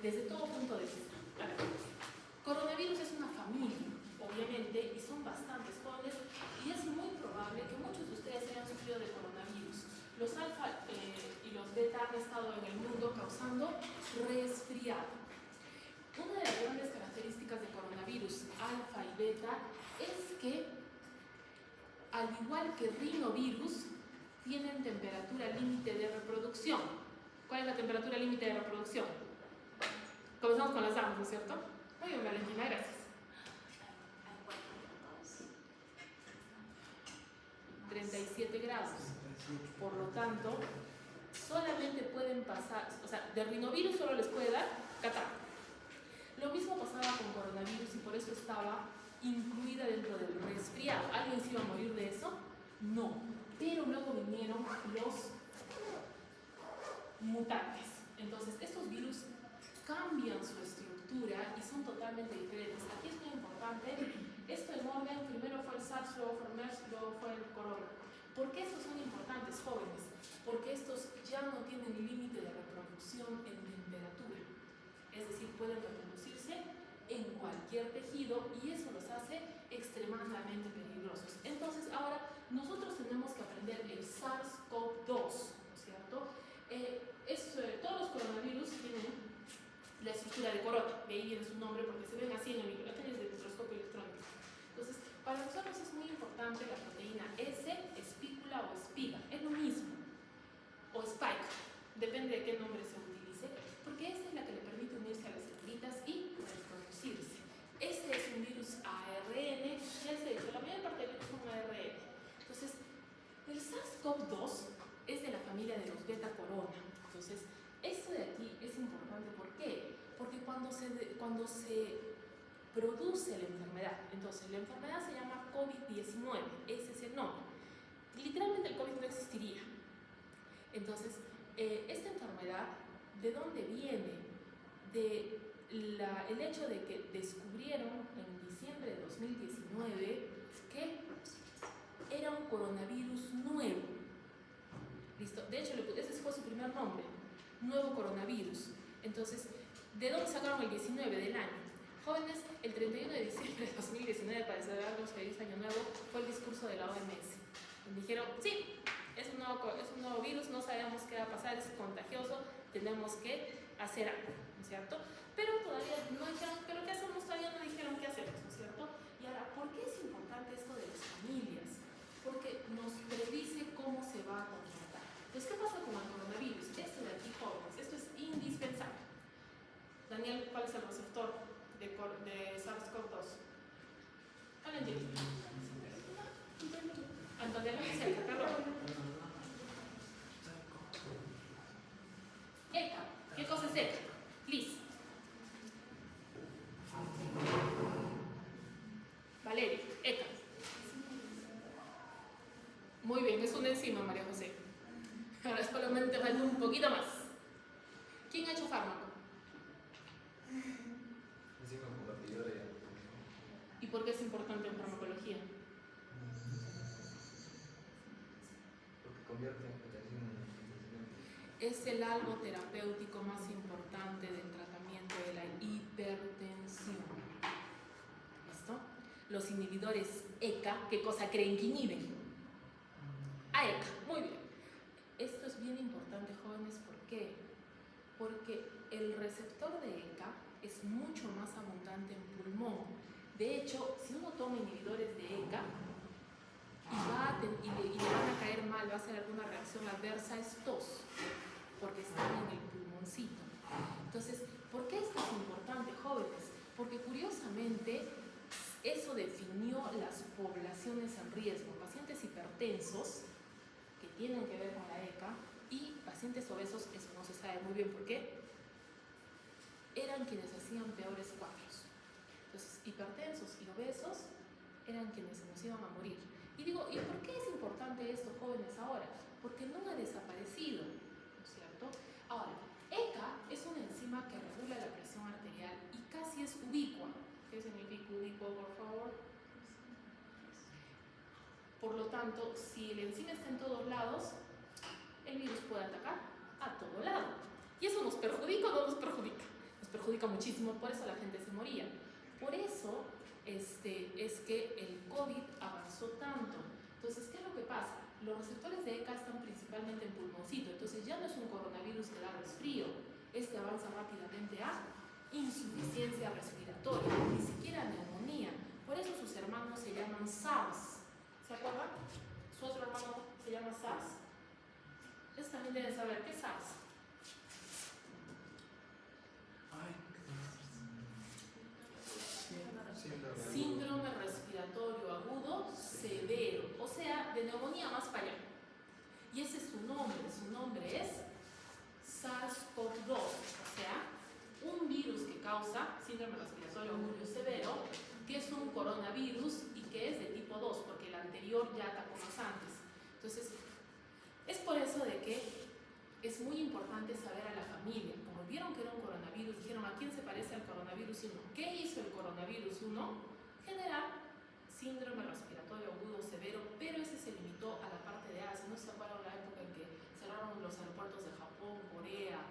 desde todo punto de vista. A ver, coronavirus es una familia, obviamente, y son bastantes jóvenes, y es muy probable que muchos de ustedes hayan sufrido de coronavirus. Los alfa y los beta han estado en el mundo causando resfriado. Una de las grandes características de coronavirus alfa y beta es que, al igual que rinovirus, tienen temperatura límite de reproducción. ¿Cuál es la temperatura límite de reproducción? Comenzamos con las damas, ¿no es cierto? Muy bien, Valentina, gracias. 37 grados. Por lo tanto, solamente pueden pasar, o sea, de rinovirus solo les puede dar catarro. Lo mismo pasaba con coronavirus y por eso estaba incluida dentro del resfriado. ¿Alguien se iba a morir de eso? No. Pero luego vinieron los mutantes. Entonces, estos virus cambian su estructura y son totalmente diferentes. Aquí es muy importante, esto en orden, primero fue el SARS, luego fue el MERS, luego fue el corona. ¿Por qué estos son importantes, jóvenes? Porque estos ya no tienen límite de reproducción en temperatura. Es decir, pueden reproducirse en cualquier tejido y eso los hace extremadamente peligrosos. Entonces, ahora nosotros tenemos que aprender el SARS-CoV-2, ¿no es cierto? Todos los coronavirus tienen la estructura de corona, de ahí viene su nombre porque se ven así en el microscopio de microscopio electrónico. Entonces, para nosotros es muy importante la proteína S, espícula o espiga, es lo mismo, o spike, depende de qué nombre se utilice, porque esta es la que le permite unirse a las células y reproducirse. Este es un virus ARN, ya se dicho, la mayor parte de virus son ARN. Entonces, el SARS-CoV-2 es de la familia de los beta corona. Entonces, esto de aquí es importante. ¿Por qué? Porque cuando se produce la enfermedad, entonces la enfermedad se llama COVID-19, ese es el nombre. Literalmente el COVID no existiría. Entonces, esta enfermedad, ¿de dónde viene? El hecho de que descubrieron en diciembre de 2019 que era un coronavirus nuevo. ¿Listo? De hecho, ese fue su primer nombre, nuevo coronavirus. Entonces, ¿de dónde sacaron el 19 del año? Jóvenes, el 31 de diciembre de 2019, para celebrarnos feliz año nuevo, fue el discurso de la OMS. Y dijeron, sí, es un nuevo virus, no sabemos qué va a pasar, es contagioso, tenemos que hacer algo, ¿no es cierto? Pero todavía no dijeron, pero ¿qué hacemos? Todavía no dijeron qué hacemos, ¿no es cierto? Y ahora, ¿por qué es importante esto de las familias? Porque nos predice cómo se va a comportar. Entonces, ¿qué pasa con el coronavirus? Esto de aquí, jóvenes, esto es indispensable. Daniel, ¿cuál es el receptor de SARS-CoV-2? Valentín. Antonella, perdón. ECA. ¿Qué cosa es ECA? Liz. Valeria, ECA. Muy bien, es una enzima, María José. Ahora solamente falta un poquito más. ¿Quién ha hecho fármaco? Enzima convertidora. ¿Y por qué es importante en farmacología? Porque convierte en potencia en... Es el algo terapéutico más importante del tratamiento de la hipertensión. ¿Listo? Los inhibidores ECA, ¿qué cosa creen que inhiben? A ECA, muy bien. Esto es bien importante, jóvenes, ¿por qué? Porque el receptor de ECA es mucho más abundante en pulmón. De hecho, si uno toma inhibidores de ECA y le van a caer mal, va a hacer alguna reacción adversa, es tos, porque están en el pulmoncito. Entonces, ¿por qué esto es importante, jóvenes? Porque curiosamente eso definió las poblaciones en riesgo, pacientes hipertensos que tienen que ver con la ECA y pacientes obesos, eso no se sabe muy bien por qué, eran quienes hacían peores cuadros. Entonces, hipertensos y obesos eran quienes se nos iban a morir. Y digo, ¿y por qué es importante esto, jóvenes, ahora? Porque no ha desaparecido, ¿no es cierto? Ahora, ECA es una enzima que regula la presión arterial y casi es ubicua. ¿Qué significa ubicua, por favor? Por lo tanto, si la enzima está en todos lados, el virus puede atacar a todo lado. ¿Y eso nos perjudica o no nos perjudica? nos perjudica muchísimo, por eso la gente se moría. Por eso es que el COVID avanzó tanto. Entonces, ¿qué es lo que pasa? Los receptores de ECA están principalmente en pulmoncito, entonces ya no es un coronavirus que da resfrío, este avanza rápidamente a insuficiencia respiratoria, ni siquiera neumonía. Por eso sus hermanos se llaman SARS. ¿Se acuerdan? Su otro hermano se llama SARS. Ustedes también deben saber qué es SARS. Síndrome respiratorio agudo severo, o sea, de neumonía más para allá. Y ese es su nombre es SARS-CoV-2, o sea, un virus que causa síndrome respiratorio agudo severo, que es un coronavirus y que es de tipo 2, porque el anterior ya atacó más antes. Entonces, es por eso de que es muy importante saber a la familia. Como vieron que era un coronavirus, dijeron, ¿a quién se parece al coronavirus 1? ¿Qué hizo el coronavirus 1? Generar síndrome respiratorio agudo severo, pero ese se limitó a la parte de Asia. ¿No se acuerdan la época en que cerraron los aeropuertos de Japón, Corea?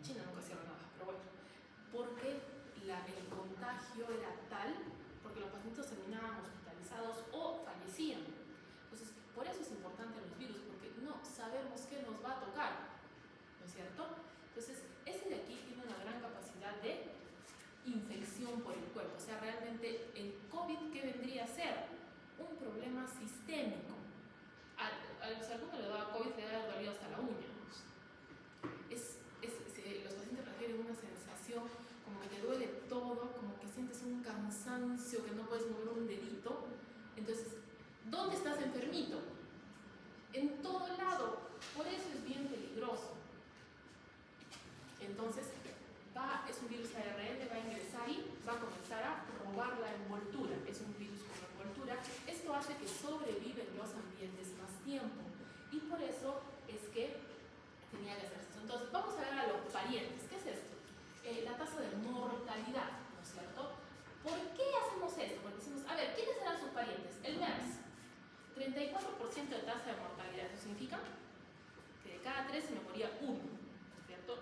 China nunca cierra nada, pero bueno, porque el contagio era tal, porque los pacientes terminaban hospitalizados o fallecían. Entonces, por eso es importante los virus, porque no sabemos qué nos va a tocar, ¿no es cierto? Entonces, ese de aquí tiene una gran capacidad de infección por el cuerpo. O sea, realmente el COVID, ¿qué vendría a ser? Un problema sistémico. Si a alguno le daba COVID, le daba dolido hasta la uña. Los pacientes refieren una sensación como que te duele todo, como que sientes un cansancio, que no puedes mover un dedito. Entonces, ¿dónde estás enfermito? En todo lado. Por eso es bien peligroso. Entonces, es un virus ARN, va a ingresar y va a comenzar a robar la envoltura. Es un virus con envoltura. Esto hace que sobreviven los ambientes más tiempo. Y por eso es que tenía que hacerse eso. Entonces, vamos a ver a los parientes. ¿Qué es esto? La tasa de mortalidad, ¿no es cierto? ¿Por qué hacemos esto? Porque decimos, a ver, ¿quiénes eran sus parientes? El MERS. 34% de tasa de mortalidad. Eso significa que de cada 3 se me moría uno, ¿no es cierto?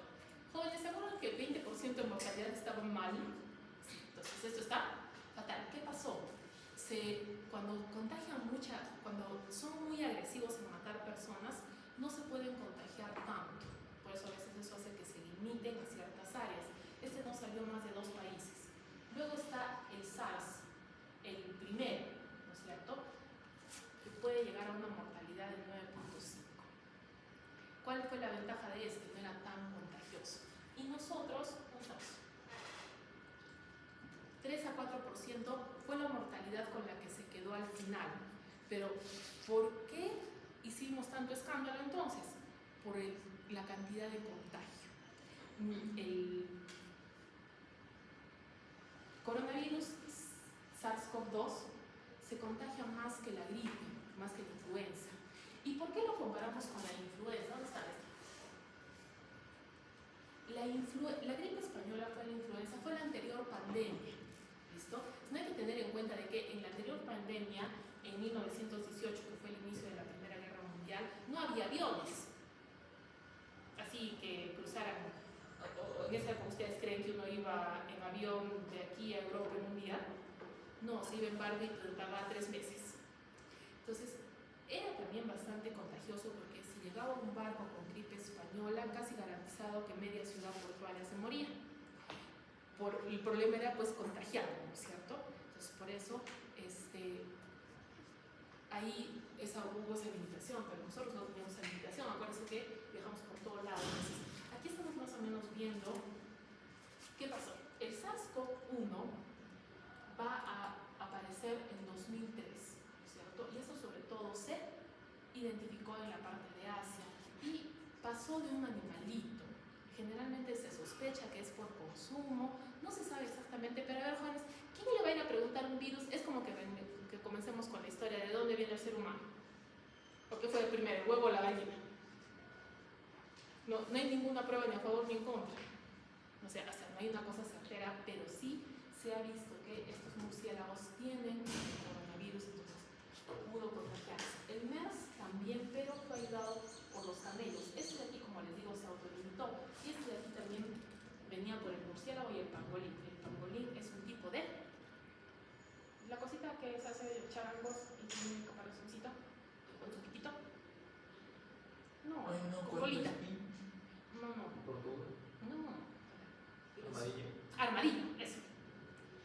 Jóvenes, ¿se acuerdan que el 20% de mortalidad estaba mal? Entonces, esto está fatal. ¿Qué pasó? Cuando contagian cuando son muy agresivos en matar personas, no se pueden contagiar tanto. Por eso a veces eso hace que se limiten a ciertas áreas. Este no salió más de 2 países. Luego está el SARS, el primero, ¿no es cierto? Que puede llegar a una mortalidad de 9.5. ¿Cuál fue la ventaja de este? No era tan contagioso. Y nosotros, 3 a 4% fue la mortalidad con la que se quedó al final. Pero, ¿por qué hicimos tanto escándalo entonces? Por la cantidad de contagio. El coronavirus SARS-CoV-2 se contagia más que la gripe, más que la influenza. ¿Y por qué lo comparamos con la influenza? ¿Dónde está esto? La gripe española fue la influenza, fue la anterior pandemia. ¿Listo? No hay que tener en cuenta de que en la anterior pandemia, en 1918, que fue el inicio de la Primera Guerra Mundial, no había aviones. Así que cruzaran, o en esa época ustedes creen que uno iba en avión de aquí a Europa en un día. No, se iba en barco y tardaba 3 meses. Entonces, era también bastante contagioso porque si llegaba un barco con gripe española, casi garantizado que media ciudad portuaria se moría. El problema era pues contagiado, ¿no es cierto? Entonces por eso ahí hubo esa limitación, pero nosotros no teníamos esa limitación. Acuérdense que viajamos por todos lados. Entonces, aquí estamos más o menos viendo qué pasó. El SARS-CoV-1 va a aparecer en 2003, ¿no es cierto? Y eso sobre todo se identificó en la parte de Asia y pasó de un animalito. Generalmente se sospecha que es por consumo, no se sabe exactamente, pero a ver, jóvenes, ¿quién le va a ir a preguntar un virus? Es como que comencemos con la historia de dónde viene el ser humano. ¿Por qué fue el primero, el huevo o la gallina? No hay ninguna prueba ni a favor ni en contra. O sea, no hay una cosa certera, pero sí se ha visto que estos murciélagos tienen coronavirus, entonces pudo contagiarse. El MERS también, pero fue ayudado por los camellos. Este de aquí, como les digo, se autolimitó. Y este de aquí también venía por el murciélago. murciélago y el pangolín. El pangolín es un tipo de... La cosita que se hace de charangos y tiene un caparazoncito, un chiquitito. No, Ay, no, con colita. No. Tortuga. No. Amarillo. Armadillo, eso.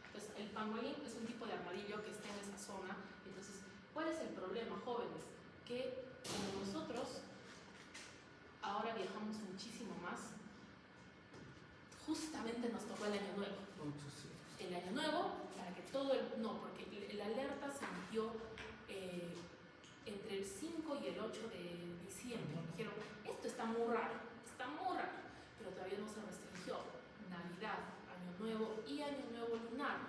Entonces, el pangolín es un tipo de armadillo que está en esa zona. Entonces, ¿cuál es el problema, jóvenes? Que como nosotros ahora viajamos muchísimo más, justamente nos tocó el año nuevo. El año nuevo, para que todo el... No, porque la alerta se emitió entre el 5 y el 8 de diciembre. Dijeron, esto está muy raro, pero todavía no se restringió. Navidad, Año Nuevo y Año Nuevo lunar.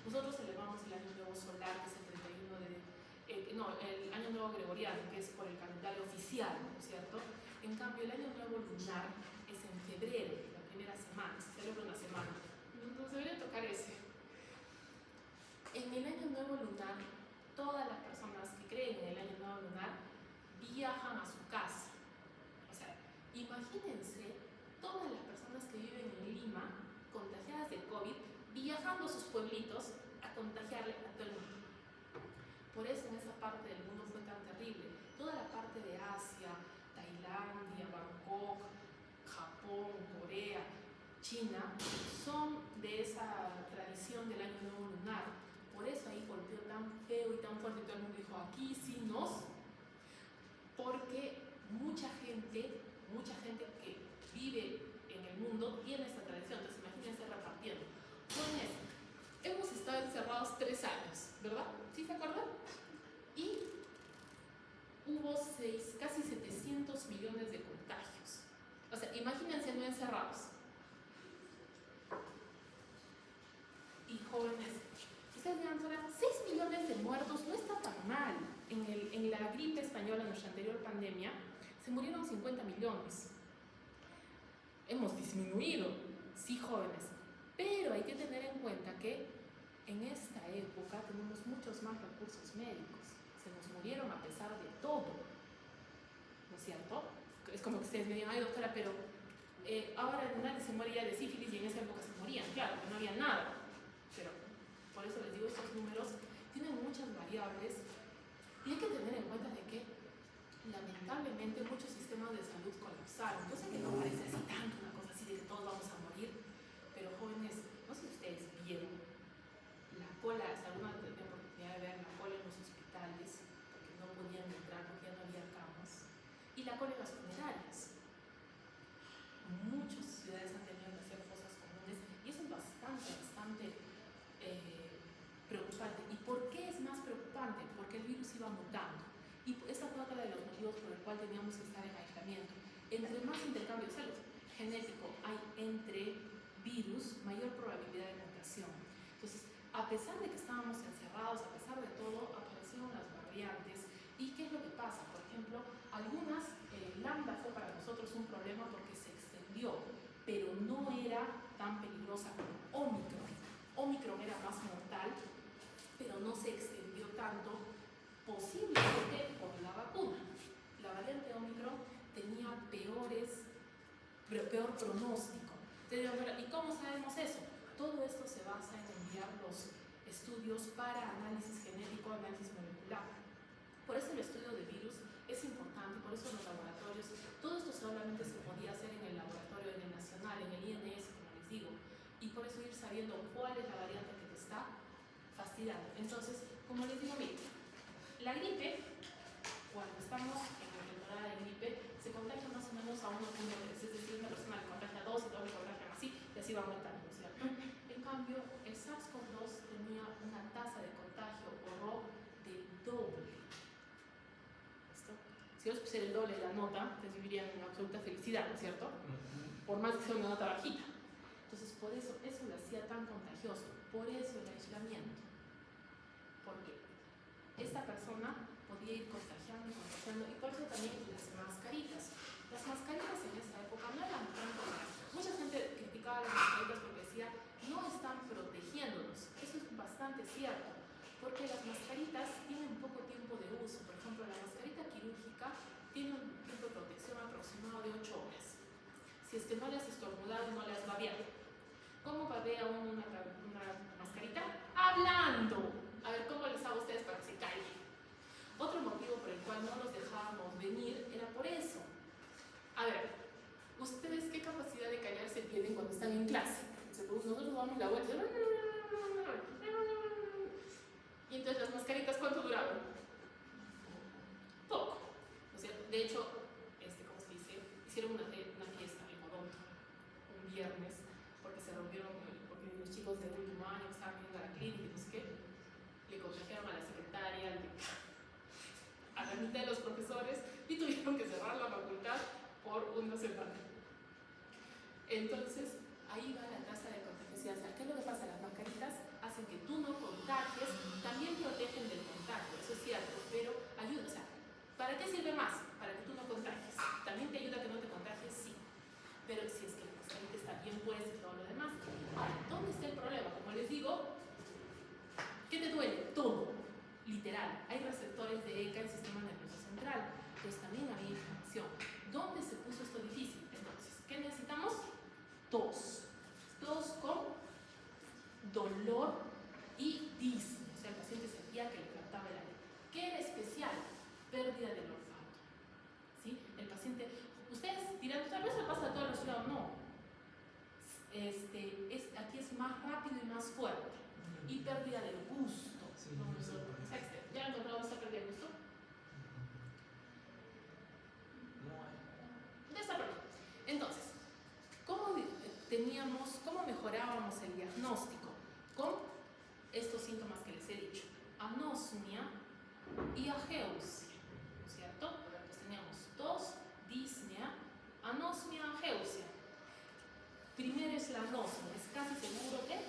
Nosotros celebramos el Año Nuevo solar, que es el 31 de... el Año Nuevo gregoriano, que es por el calendario oficial, ¿no es cierto? En cambio, el Año Nuevo lunar es en febrero, la primera semana, se celebra una semana. Nos debería tocar ese. En el Año Nuevo lunar, todas las personas que creen en el Año Nuevo lunar viajan a su casa. O sea, imagínense todas las personas que viven en Lima, contagiadas de COVID, viajando a sus pueblitos a contagiarle a todo el mundo. Por eso en esa parte del mundo fue tan terrible. Toda la parte de Asia, Tailandia, Bangkok, Japón, Corea, China, son de esa tradición del Año Nuevo lunar. Por eso ahí golpeó tan feo y tan fuerte, todo el mundo dijo, aquí sí nos, porque mucha gente que vive en el mundo tiene esta tradición. Entonces imagínense repartiendo. Jóvenes, hemos estado encerrados 3 años, ¿verdad? ¿Sí se acuerdan? Y hubo casi 700 millones de contagios. O sea, imagínense no encerrados. Y jóvenes, ustedes dirán, 6 millones de muertos no está tan mal. En la gripe española, en nuestra anterior pandemia, se murieron 50 millones. Hemos disminuido, sí, jóvenes, pero hay que tener en cuenta que en esta época tenemos muchos más recursos médicos. Se nos murieron a pesar de todo, ¿no es cierto? Es como que ustedes me digan, ay doctora, pero ahora nadie se muere ya de sífilis y en esa época se morían. Claro, que no había nada, pero por eso les digo, estos números tienen muchas variables y hay que tener en cuenta de que lamentablemente muchos sistemas de salud colapsaron. Yo sé que no parece así tanto una cosa así de que todos vamos a morir, pero jóvenes, no sé si ustedes vieron la cola, si alguna vez tenían oportunidad de ver la cola en los hospitales, porque no podían entrar, porque ya no había camas, y la cola en las funerarias. Muchas ciudades han tenido que hacer fosas comunes y eso es bastante preocupante. ¿Y por qué es más preocupante? Porque el virus iba mutando. Y esta fue otra de los motivos por el cual teníamos que estar en aislamiento. Entre más intercambio genético hay entre virus, mayor probabilidad de mutación. Entonces, a pesar de que estábamos encerrados, a pesar de todo, aparecieron las variantes. ¿Y qué es lo que pasa? Por ejemplo, algunas, lambda fue para nosotros un problema porque se extendió, pero no era tan peligrosa como Omicron. Omicron era más mortal, pero no se extendió tanto, posiblemente por la vacuna. La variante Omicron tenía peor pronóstico. ¿Y cómo sabemos eso? Todo esto se basa en enviar los estudios para análisis genético, análisis molecular. Por eso el estudio de virus es importante, por eso los laboratorios, todo esto solamente se podía hacer en el laboratorio, en el nacional, en el INS, como les digo, y por eso ir sabiendo cuál es la variante que te está fastidiando. Entonces, como les digo, miren, la gripe, cuando estamos en la temporada de gripe, se contagia más o menos a 1.3, es decir, una persona le contagia a 2 y todos le contagian así, y así va aumentando, ¿no es cierto? En cambio, el SARS-CoV-2 tenía una tasa de contagio o RO del doble. ¿Listo? Si yo les pusiera el doble de la nota, ustedes vivirían en absoluta felicidad, ¿no es cierto? Por más que sea una nota bajita. Entonces, por eso lo hacía tan contagioso, por eso el aislamiento. Porque esta persona podía ir contagiando, y por eso también las mascaritas. Las mascaritas en esta época no eran tan buenas. Mucha gente criticaba las mascaritas porque decía, no están protegiéndonos. Eso es bastante cierto, porque las mascaritas tienen poco tiempo de uso. Por ejemplo, la mascarita quirúrgica tiene un tiempo de protección aproximado de 8 horas. Si es que no le has estornudado, no le has babeado. ¿Cómo vienen cuando están en clase. O sea, nosotros damos la vuelta y entonces las mascaritas, ¿cuánto duraban? Poco. O sea, de hecho, ¿cómo se dice? Hicieron una fiesta en Odonto un viernes porque se rompieron, porque los chicos de último año estaban viendo a la clínica y no sé qué, le contagiaron a la secretaria, a la mitad de los profesores y tuvieron que cerrar la facultad por una semana. Entonces, ahí va la tasa de contagiosidad. O sea, ¿qué es lo que pasa? Las mascaritas hacen que tú no contagies, también protegen del contagio, eso es cierto, pero ayuda, o sea, ¿para qué sirve más? Para que tú no contagies. ¿También te ayuda a que no te contagies? Sí. Pero si es que la mascarita está bien puesta y todo lo demás. Ahora, ¿dónde está el problema? Como les digo, ¿qué te duele? Todo. Literal. Hay receptores de ECA en el sistema nervioso central. Pues también había inflamación. ¿Dónde se puso esto difícil? Entonces, ¿qué necesitamos? Tos. Tos con dolor y disnea. O sea, el paciente sentía que le faltaba el aire. ¿Qué era especial? Pérdida del olfato. ¿Sí? El paciente, ustedes dirán, tal vez le pasa a toda la ciudad, no. Aquí es más rápido y más fuerte. Y pérdida del gusto. ¿Ya encontramos esta pérdida del gusto? De esta pérdida. Entonces, ¿cómo mejorábamos el diagnóstico? Con estos síntomas que les he dicho. Anosmia y ageusia, ¿no es cierto? Entonces teníamos tos, disnea, anosmia, ageusia. Primero es la anosmia, es casi seguro que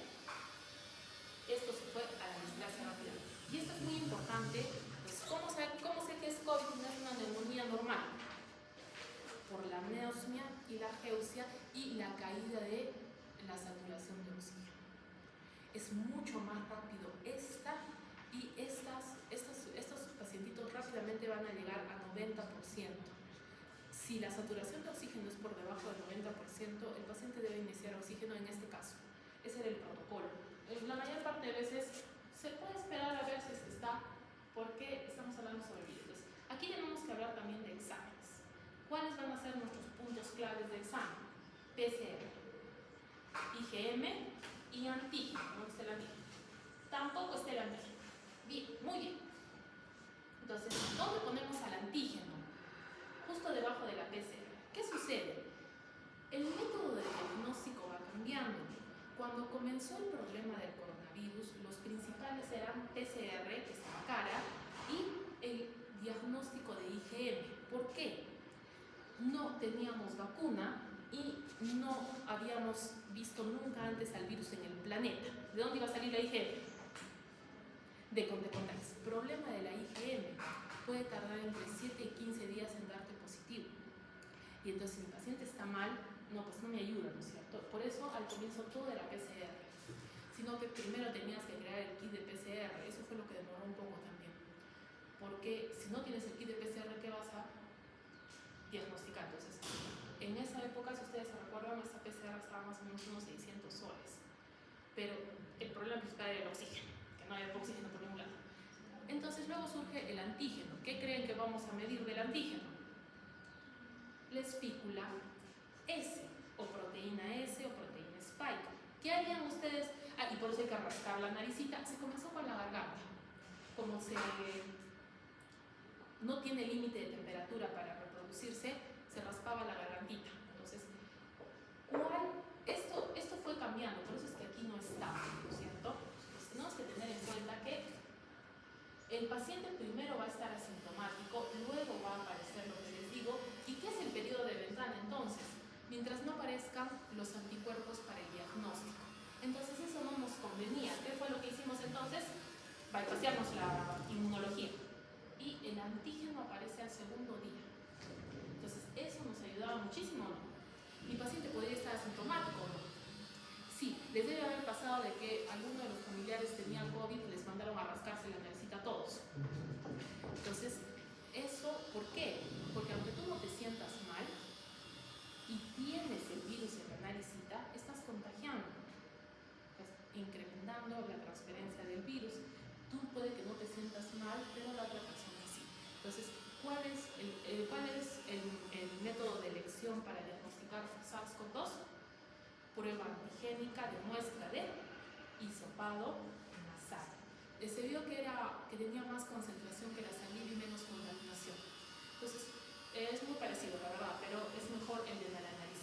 esto se fue a la displasia rápida. Y esto es muy importante, pues ¿cómo sé que es COVID? No es una neumonía normal. Por la anosmia y la ageusia y la caída de la saturación de oxígeno. Es mucho más rápido esta y estos pacientitos rápidamente van a llegar a 90%. Si la saturación de oxígeno es por debajo del 90%, el paciente debe iniciar oxígeno en este caso. Ese era el protocolo. La mayor parte de veces se puede esperar a ver si está, porque estamos hablando sobre virus. Aquí tenemos que hablar también de exámenes. ¿Cuáles van a ser nuestros puntos claves de examen? PCR, IgM y antígeno. No está el antígeno. Tampoco está el antígeno. Bien, muy bien. Entonces, ¿dónde ponemos al antígeno? Justo debajo de la PCR. ¿Qué sucede? El método de diagnóstico va cambiando. Cuando comenzó el problema del coronavirus, los principales eran PCR, que es la cara, y el diagnóstico de IgM. ¿Por qué? No teníamos vacuna y no habíamos visto nunca antes al virus en el planeta. ¿De dónde iba a salir la IgM? De contactos. El problema de la IgM puede tardar entre 7 y 15 días en darte positivo. Y entonces, si mi paciente está mal, pues no me ayuda, ¿no es cierto? Por eso, al comienzo todo era PCR. Sino que primero tenías que crear el kit de PCR. Eso fue lo que demoró un poco también. Porque si no tienes el kit de PCR, ¿qué vas a diagnosticar? Entonces, en esa época, si ustedes se recuerdan, esta PCR estaba más o menos unos 600 soles. Pero el problema principal era el oxígeno, que no había oxígeno por ningún lado. Entonces, luego surge el antígeno. ¿Qué creen que vamos a medir del antígeno? La espícula S, o proteína S, o proteína spike. ¿Qué harían ustedes? Y por eso hay que rascar la naricita. Se comenzó con la garganta. Como no tiene límite de temperatura para reproducirse, se raspaba la gargantita. Entonces, esto fue cambiando, por eso es que aquí no está, ¿no es cierto? Pues tenemos que tener en cuenta que el paciente primero va a estar asintomático, luego va a aparecer lo que les digo. ¿Y qué es el periodo de ventana entonces? Mientras no aparezcan los anticuerpos para el diagnóstico. Entonces eso no nos convenía. ¿Qué fue lo que hicimos entonces? Bypaseamos la inmunología. Y el antígeno aparece al segundo día. Entonces eso nos ayudaba muchísimo, ¿no? Mi paciente podría estar asintomático, ¿no? Sí, les debe haber pasado de que alguno de los familiares tenía COVID y les mandaron a rascarse la naricita a todos. Entonces, ¿eso por qué? Porque aunque tú no te sientas mal y tienes el virus en la naricita, estás contagiando, estás incrementando la transferencia del virus. Tú puede que no te sientas mal, pero la otra persona sí. Entonces, ¿cuál es el método de elección para diagnosticar SARS-CoV-2? prueba antigénica de muestra de hisopado nasal. Se vio que tenía más concentración que la saliva y menos contaminación. Entonces, es muy parecido, la verdad, pero es mejor el de la nariz.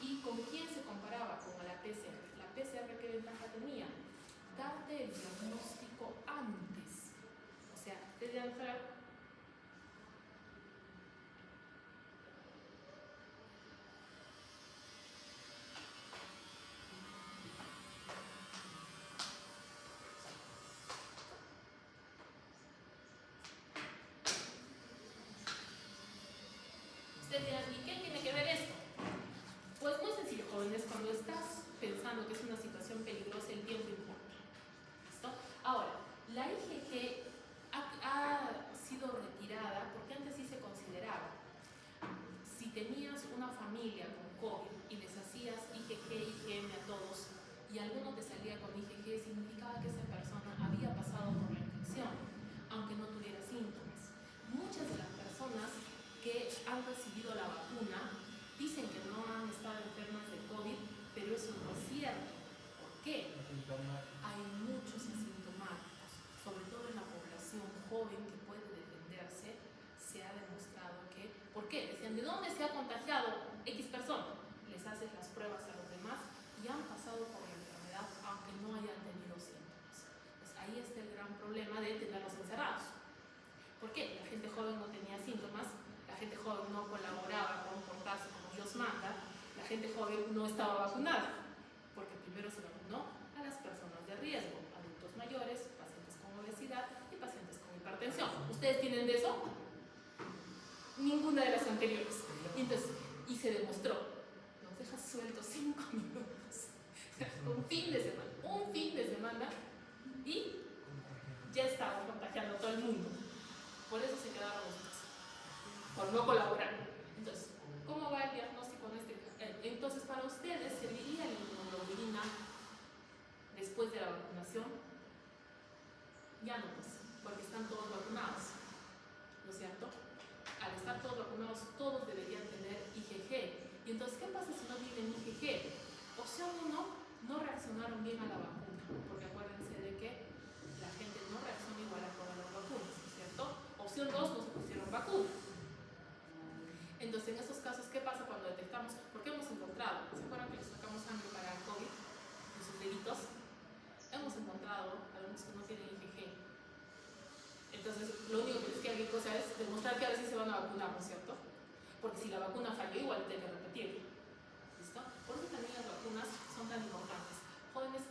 ¿Y con quién se comparaba? Con la PCR. La PCR, ¿qué ventaja tenía? Darte el diagnóstico antes. O sea, desde entrar. Ustedes dirán, ¿y qué tiene que ver esto? Pues muy sencillo, jóvenes, cuando estás pensando que es una situación peligrosa, el tiempo importa. ¿Listo? Ahora, la IgG ha sido retirada porque antes sí se consideraba. Si tenías una familia con COVID y les hacías IgG, IgM a todos y alguno te salía con IgG, significaba que esa persona había pasado por la infección, aunque no tuviera síntomas. Muchas de las personas que han recibido la vacuna dicen que no han estado enfermas de COVID, pero eso no es cierto. ¿Por qué? Hay muchos asintomáticos, sobre todo en la población joven que puede defenderse. Se ha demostrado que, ¿por qué? Decían, ¿de dónde se ha contagiado X persona? Les haces las pruebas a los demás y han pasado por la enfermedad aunque no hayan tenido síntomas. Pues ahí está el gran problema de tenerlos encerrados. ¿Por qué? La gente joven no tenía síntomas, la gente joven no colaboraba con portarse como Dios manda, la gente joven no estaba vacunada, porque primero se vacunó a las personas de riesgo, adultos mayores, pacientes con obesidad y pacientes con hipertensión. ¿Ustedes tienen de eso? Ninguna de las anteriores. Entonces, y se demostró, nos deja sueltos 5 minutos, un fin de semana, y ya estaba contagiando a todo el mundo. Por eso se quedaron en su casa, por no colaborar. Entonces, ¿cómo va el diagnóstico en este caso? Entonces, para ustedes, ¿serviría la inmunoglobulina después de la vacunación? Ya no, pues, porque están todos vacunados, ¿no es cierto? Al estar todos vacunados, todos deberían tener IgG. Y entonces, ¿qué pasa si no tienen IgG? Opción 1, no reaccionaron bien a la vacuna, porque acuérdense de que la gente no reacciona igual a todas las vacunas, ¿no es cierto? Opción 2, no se pusieron vacuna. Entonces, en esos casos, ¿qué pasa cuando detectamos? Porque hemos encontrado, ¿se acuerdan que les sacamos sangre para el COVID en sus deditos? Hemos encontrado algunos que no tienen IgG. Entonces, lo único que les queda cosa es demostrar que a veces se van a vacunar, ¿no es cierto? Porque si la vacuna falló, igual tiene que repetirlo. ¿Listo? Por eso también las vacunas son tan importantes. Jóvenes,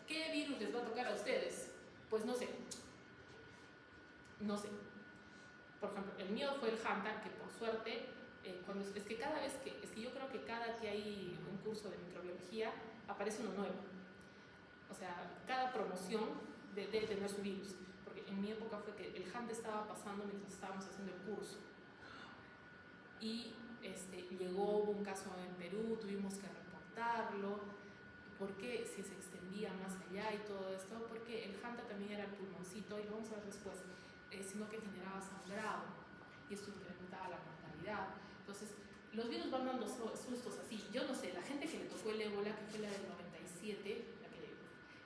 ¿qué virus les va a tocar a ustedes? Pues no sé. No sé. Por ejemplo, el mío fue el Hanta, que por suerte, es que yo creo que cada que hay un curso de microbiología, aparece uno nuevo. O sea, cada promoción debe tener su virus. Porque en mi época fue que el Hanta estaba pasando mientras estábamos haciendo el curso. Y hubo un caso en Perú, tuvimos que reportarlo. ¿Por qué? Si se extendía más allá y todo esto, porque el Hanta también era el pulmoncito, y lo vamos a ver después, sino que generaba sangrado y esto incrementaba la mortalidad. Entonces, los virus van dando sustos así. Yo no sé, la gente que le tocó el ébola, que fue la del 97,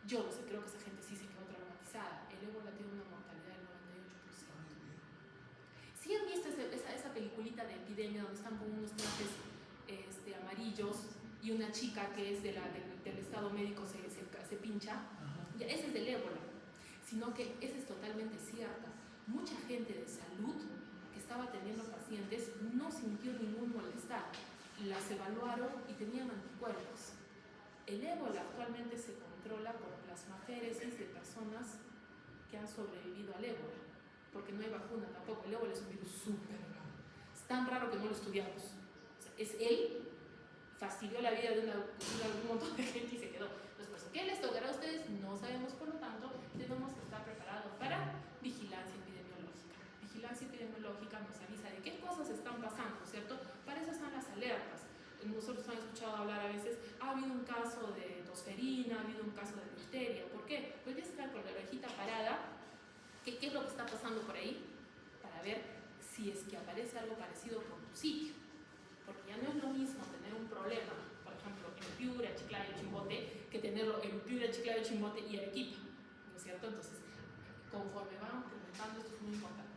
yo no sé, creo que esa gente sí se quedó traumatizada. El ébola tiene una mortalidad del 98%. ¿Sí han visto esa peliculita de epidemia donde están con unos trajes amarillos y una chica que es del estado médico se pincha? Ya, ese es del ébola. Sino que esa es totalmente cierta. Mucha gente de salud que estaba atendiendo pacientes no sintió ningún malestar. Las evaluaron y tenían anticuerpos. El ébola actualmente se controla por plasmaféresis de personas que han sobrevivido al ébola, porque no hay vacuna tampoco. El ébola es un virus súper raro. Es tan raro que no lo estudiamos. O sea, es él, fastidió la vida de un montón de gente y se quedó. Entonces, ¿qué les tocará a ustedes? No sabemos, por lo tanto, tenemos que estar preparados para vigilancia epidemiológica. Vigilancia epidemiológica nos avisa de qué cosas están pasando, ¿cierto? Para eso están las alertas. Nosotros hemos escuchado hablar a veces, ha habido un caso de tosferina, ha habido un caso de difteria. ¿Por qué? Pues ya estar con la orejita parada, ¿qué es lo que está pasando por ahí? Para ver si es que aparece algo parecido por tu sitio. Porque ya no es lo mismo tener un problema, por ejemplo, en Piura, Chiclayo, tenerlo en Piura, Chiclayo, Chimbote y Arequipa, ¿no es cierto? Entonces, conforme van implementando, esto es muy importante.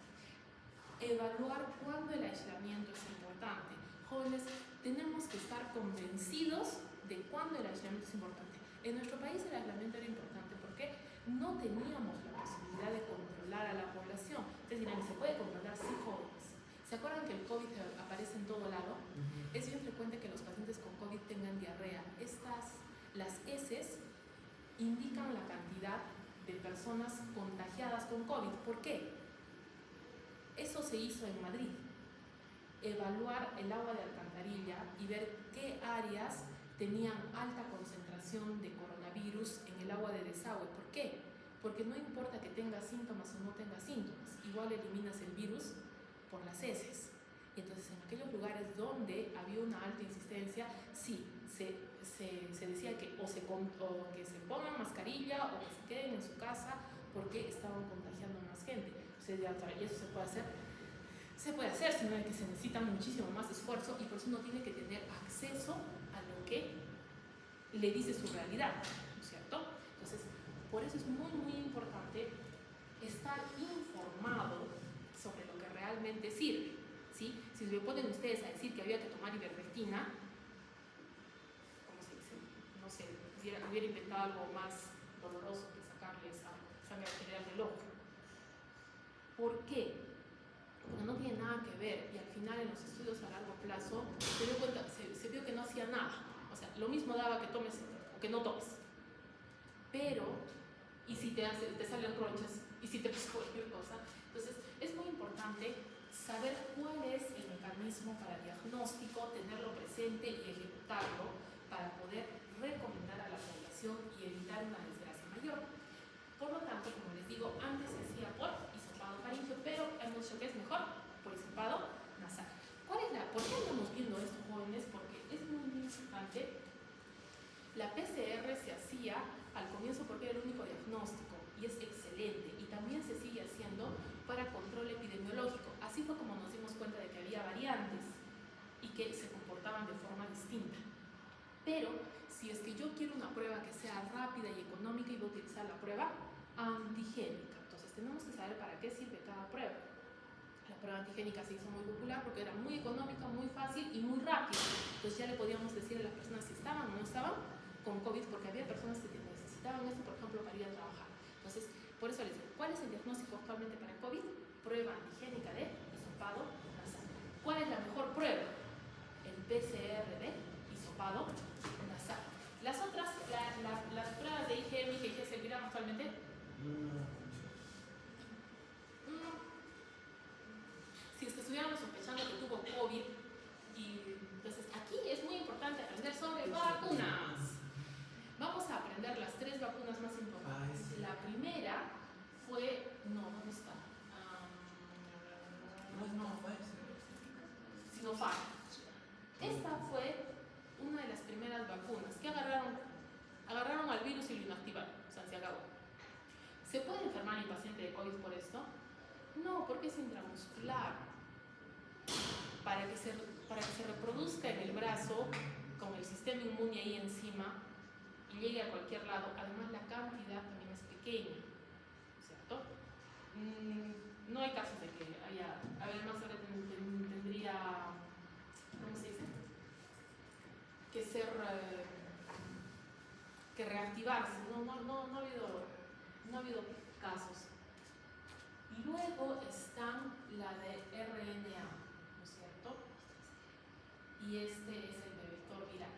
Evaluar cuándo el aislamiento es importante. Jóvenes, tenemos que estar convencidos de cuándo el aislamiento es importante. En nuestro país el aislamiento era importante porque no teníamos la posibilidad de controlar a la población. Ustedes dirán, ¿se puede controlar? Sí, jóvenes. ¿Se acuerdan que el COVID aparece en todo lado? Es bien frecuente que los pacientes con COVID tengan diarrea. Las heces indican la cantidad de personas contagiadas con COVID. ¿Por qué? Eso se hizo en Madrid. Evaluar el agua de alcantarilla y ver qué áreas tenían alta concentración de coronavirus en el agua de desagüe. ¿Por qué? Porque no importa que tengas síntomas o no tengas síntomas, igual eliminas el virus por las heces. Y entonces en aquellos lugares donde había una alta insistencia, sí, se decía que o que se pongan mascarilla o que se queden en su casa porque estaban contagiando a más gente. Ustedes dirán, y eso se puede hacer. Se puede hacer, sino que se necesita muchísimo más esfuerzo y por eso uno tiene que tener acceso a lo que le dice su realidad, ¿no es cierto? Entonces, por eso es muy, muy importante estar informado sobre lo que realmente sirve, ¿sí? Si se ponen ustedes a decir que había que tomar ivermectina, ¿cómo se dice? No sé, hubiera inventado algo más doloroso que sacarle esa sangre arterial del ojo. ¿Por qué? Porque no tiene nada que ver y al final en los estudios a largo plazo se vio que no hacía nada. O sea, lo mismo daba que tomes o que no tomes. Pero, ¿y si te salen ronchas? ¿Y si te pasa cualquier cosa? Entonces, es muy importante saber cuál es el mecanismo para diagnóstico, tenerlo presente y ejecutarlo para poder recomendar a la población y evitar una desgracia mayor. Por lo tanto, como les digo, antes se hacía por hisopado faríngeo, pero hemos dicho que es mejor por hisopado nasal. ¿Por qué estamos viendo esto, jóvenes? Porque es muy importante. La PCR se hacía al comienzo porque era el único diagnóstico y es excelente y también se sigue haciendo para control epidemiológico. Así fue como nos dimos cuenta de que había variantes y que se comportaban de forma distinta. Pero si es que yo quiero una prueba que sea rápida y económica, y voy a utilizar la prueba antigénica. Entonces tenemos que saber para qué sirve cada prueba. La prueba antigénica se hizo muy popular porque era muy económica, muy fácil y muy rápida. Entonces ya le podíamos decir a las personas si estaban o no estaban con COVID, porque había personas que necesitaban esto, por ejemplo, para ir a trabajar. Entonces, por eso les digo, ¿cuál es el diagnóstico actualmente para COVID? Prueba antigénica de hisopado nasal. ¿Cuál es la mejor prueba? El PCR de hisopado nasal. Las otras, las pruebas de IgM y IgG servirán actualmente. Si es que estuviéramos sospechando que tuvo COVID, y entonces aquí es muy importante aprender sobre vacunas. Vamos a aprender las 3 vacunas más importantes. La primera fue, ¿dónde está? Sinopharm. Esta fue una de las primeras vacunas que agarraron al virus y lo inactivaron. O sea, se acabó. ¿Se puede enfermar el paciente de COVID por esto? No, porque es intramuscular. Para que se reproduzca en el brazo, con el sistema inmune ahí encima, y llegue a cualquier lado, además la cantidad también es pequeña, ¿cierto? No hay casos de que haya, además ahora tendría, ¿cómo se dice? Que reactivarse, no ha habido casos. Y luego están la de RNA, ¿no es cierto? Y este es el de vector viral.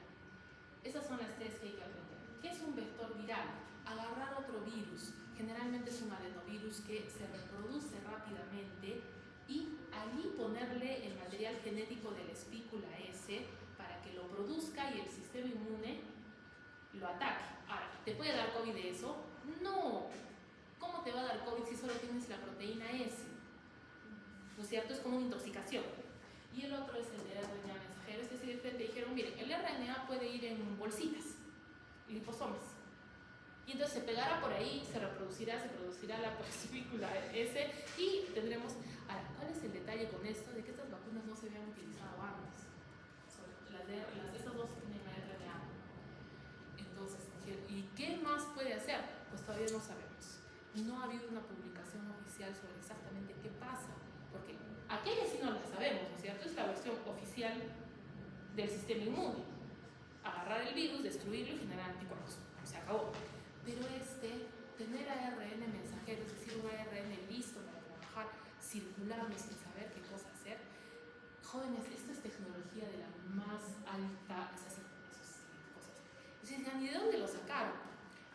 Esas son las 3 que hay que aprender. ¿Qué es un vector viral? Agarrar otro virus, generalmente es un adenovirus que se reproduce rápidamente y allí ponerle el material genético de la espícula S para que lo produzca y el sistema inmune lo ataque. Ahora, ¿te puede dar COVID de eso? No. ¿Cómo te va a dar COVID si solo tienes la proteína S? ¿No es cierto? Es como una intoxicación. Y el otro es el de RNA mensajero. Es decir, te dijeron, miren, el RNA puede ir en bolsitas, liposomas. Y entonces se pegará por ahí, se producirá la espícula S y tendremos... Ahora, ¿cuál es el detalle con esto? De que estas vacunas no se habían utilizado antes. Las de estas dos tienen RNA. Entonces, ¿y qué no sabemos. No ha habido una publicación oficial sobre exactamente qué pasa, porque aquella sí no la sabemos, ¿no es cierto? Es la versión oficial del sistema inmune. Agarrar el virus, destruirlo y generar anticuerpos. Se acabó. Pero tener ARN mensajero, es decir, un ARN listo para trabajar, circulando sin saber qué cosa hacer. Jóvenes, esto es tecnología de la más alta, esas cosas. Entonces, ¿y de dónde lo sacaron?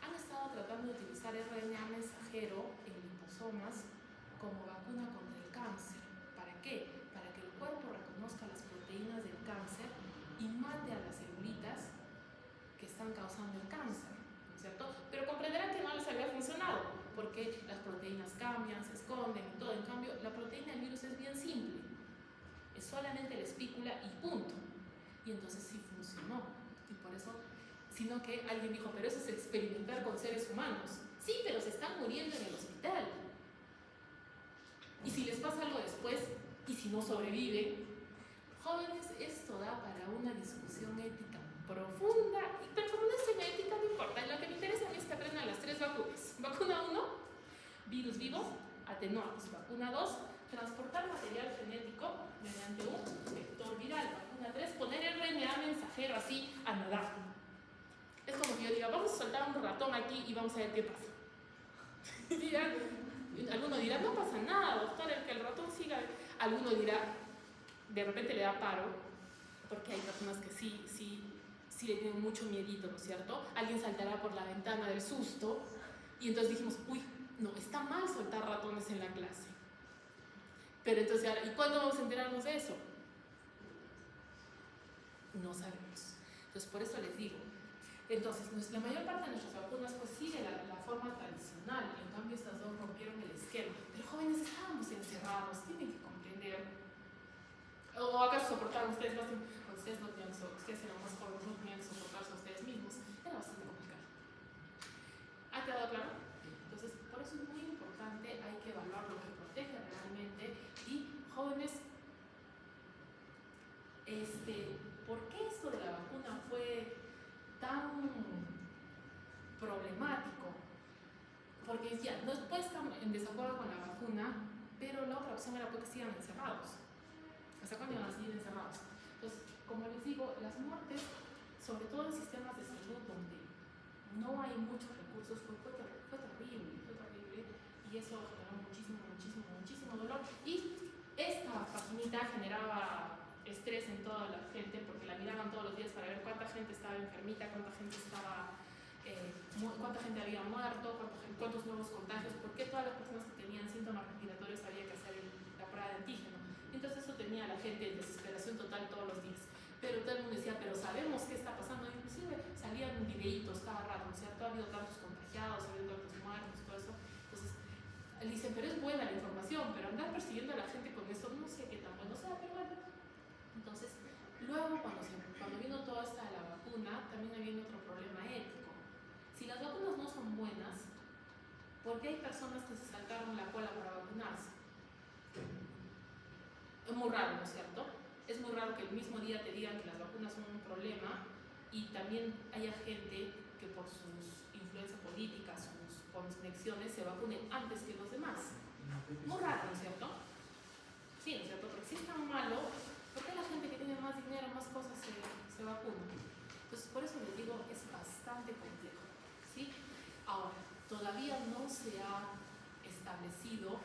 Han estado tratando de utilizar RNA mensajero en liposomas como vacuna contra el cáncer. ¿Para qué? Para que el cuerpo reconozca las proteínas del cáncer y mate a las celulitas que están causando el cáncer, ¿no es cierto? Pero comprenderán que no les había funcionado, porque las proteínas cambian, se esconden y todo. En cambio, la proteína del virus es bien simple. Es solamente la espícula y punto. Y entonces sí funcionó. Y por eso, sino que alguien dijo, pero eso es experimentar con seres humanos. Sí, pero se están muriendo en el hospital. Y si les pasa algo después, y si no sobreviven, jóvenes, esto da para una discusión ética profunda, pero como no es en ética, no importa. Lo que me interesa a mí es que aprendan las 3 vacunas. Vacuna 1, virus vivos atenuados. Vacuna 2, transportar material genético mediante un vector viral. Vacuna 3, poner RNA mensajero así a nadar. Es como que yo diga, vamos a soltar un ratón aquí y vamos a ver qué pasa. Alguno dirá, no pasa nada, doctor, el que el ratón siga. Alguno dirá, de repente le da paro, porque hay personas que sí le tienen mucho miedito, ¿no es cierto? Alguien saltará por la ventana del susto y entonces dijimos, uy, no, está mal soltar ratones en la clase. Pero entonces, ¿y cuándo vamos a enterarnos de eso? No sabemos. Entonces, por eso les digo, entonces, la mayor parte de nuestras vacunas pues sigue la forma tradicional, en cambio estas dos rompieron el esquema. Pero jóvenes, estábamos encerrados, tienen que comprender. ¿O acaso soportaron ustedes más? Ustedes no tenían ustedes eran más jóvenes, no tenían que soportarse a ustedes mismos. Era bastante complicado. ¿Ha quedado claro? Entonces, por eso es muy importante, hay que evaluar lo que protege realmente. Y jóvenes, ¿por qué esto de la vacuna fue tan problemático? Porque ya, no puede estar en desacuerdo con la vacuna, pero la otra opción era porque sigan encerrados. ¿Hasta cuándo iban a seguir encerrados? Entonces, como les digo, las muertes, sobre todo en sistemas de salud donde no hay muchos recursos, fue terrible, y eso generó muchísimo dolor. Y esta paginita generaba estrés en toda la gente porque la miraban todos los días para ver cuánta gente estaba enfermita, cuánta gente había muerto, cuántos nuevos contagios, porque todas las personas que tenían síntomas respiratorios había que hacer la prueba de antígeno. Entonces eso tenía a la gente en desesperación total todos los días. Pero todo el mundo decía, pero sabemos qué está pasando. Inclusive salían videitos cada rato, o sea, ha habido tantos contagiados, ha habido tantos muertos, todo eso. Entonces dicen, pero es buena la información, pero andar persiguiendo a la gente con eso no sé qué tan bueno sea, pero bueno. Entonces, luego cuando vino toda esta de la vacuna, también había otro problema ético. Si las vacunas no son buenas, ¿por qué hay personas que se saltaron la cola para vacunarse? Es muy raro, ¿no es cierto? Es muy raro que el mismo día te digan que las vacunas son un problema y también haya gente que por sus influencias políticas, sus conexiones, se vacunen antes que los demás. Muy raro, ¿no es cierto? Sí, ¿no es cierto? Porque si es tan malo, ¿por qué la gente que tiene más dinero, más cosas se vacuna? Entonces, por eso les digo, es bastante complejo, ¿sí? Ahora, todavía no se ha establecido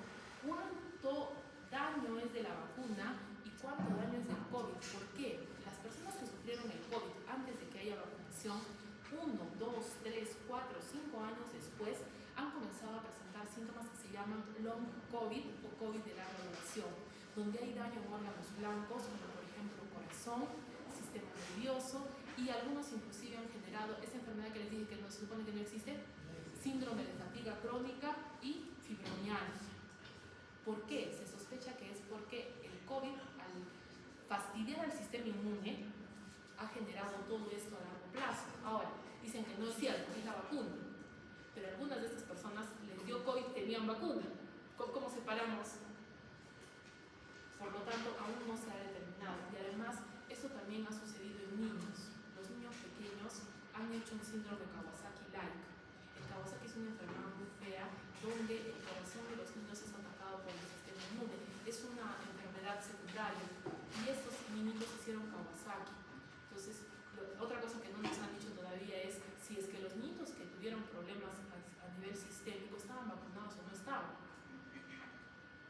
cuánto daño es de la vacuna y cuánto daño es del COVID. ¿Por qué? Las personas que sufrieron el COVID antes de que haya vacunación, 1, 2, 3, 4, 5 años después, han comenzado a presentar síntomas que se llaman long COVID o COVID de larga duración, donde hay daño en órganos blancos, como por ejemplo corazón, sistema nervioso, y algunos inclusive han generado esa enfermedad que les dije que no se supone que no existe, síndrome de fatiga crónica y fibromialgia. ¿Por qué? Se sospecha que es porque el COVID, al fastidiar al sistema inmune, ha generado todo esto a largo plazo. Ahora, dicen que no es cierto, es la vacuna, pero algunas de estas personas les dio COVID, tenían vacuna. ¿Cómo separamos? Por lo tanto, aún no se ha determinado. Y además, eso también ha sucedido en niños. Los niños pequeños han hecho un síndrome de Kawasaki-like. El Kawasaki es una enfermedad muy donde el corazón de los niños es atacado por el sistema inmune. Es una enfermedad secundaria y estos niños hicieron Kawasaki. Entonces, otra cosa que no nos han dicho todavía es si es que los niños que tuvieron problemas a nivel sistémico estaban vacunados o no estaban,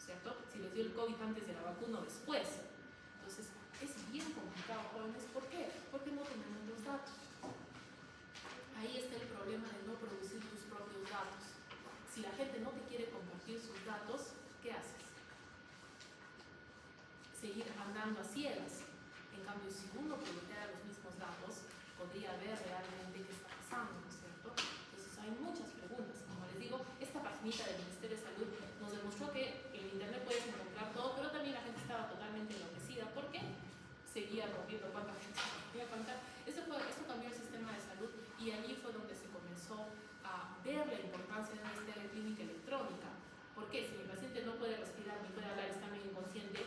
¿cierto? Si les dio el COVID antes de la vacuna o después. Entonces, es bien complicado, jóvenes. ¿Por qué? Porque no tenemos los datos. Ahí está el problema de no producir tus propios datos. Si la gente no te quiere compartir sus datos, ¿qué haces? Seguir andando a ciegas. En cambio, si uno produjera los mismos datos, podría ver realmente qué está pasando, ¿no es cierto? Entonces hay muchas preguntas. Como les digo, esta paginita del Ministerio de Salud nos demostró que en internet puedes encontrar todo, pero también la gente estaba totalmente enloquecida porque seguía rompiendo cuánta gente se podía contar. Esto cambió el sistema de salud y allí fue donde se comenzó a ver la importancia de esta clínica electrónica. ¿Por qué? Si mi paciente no puede respirar ni puede hablar, está medio inconsciente,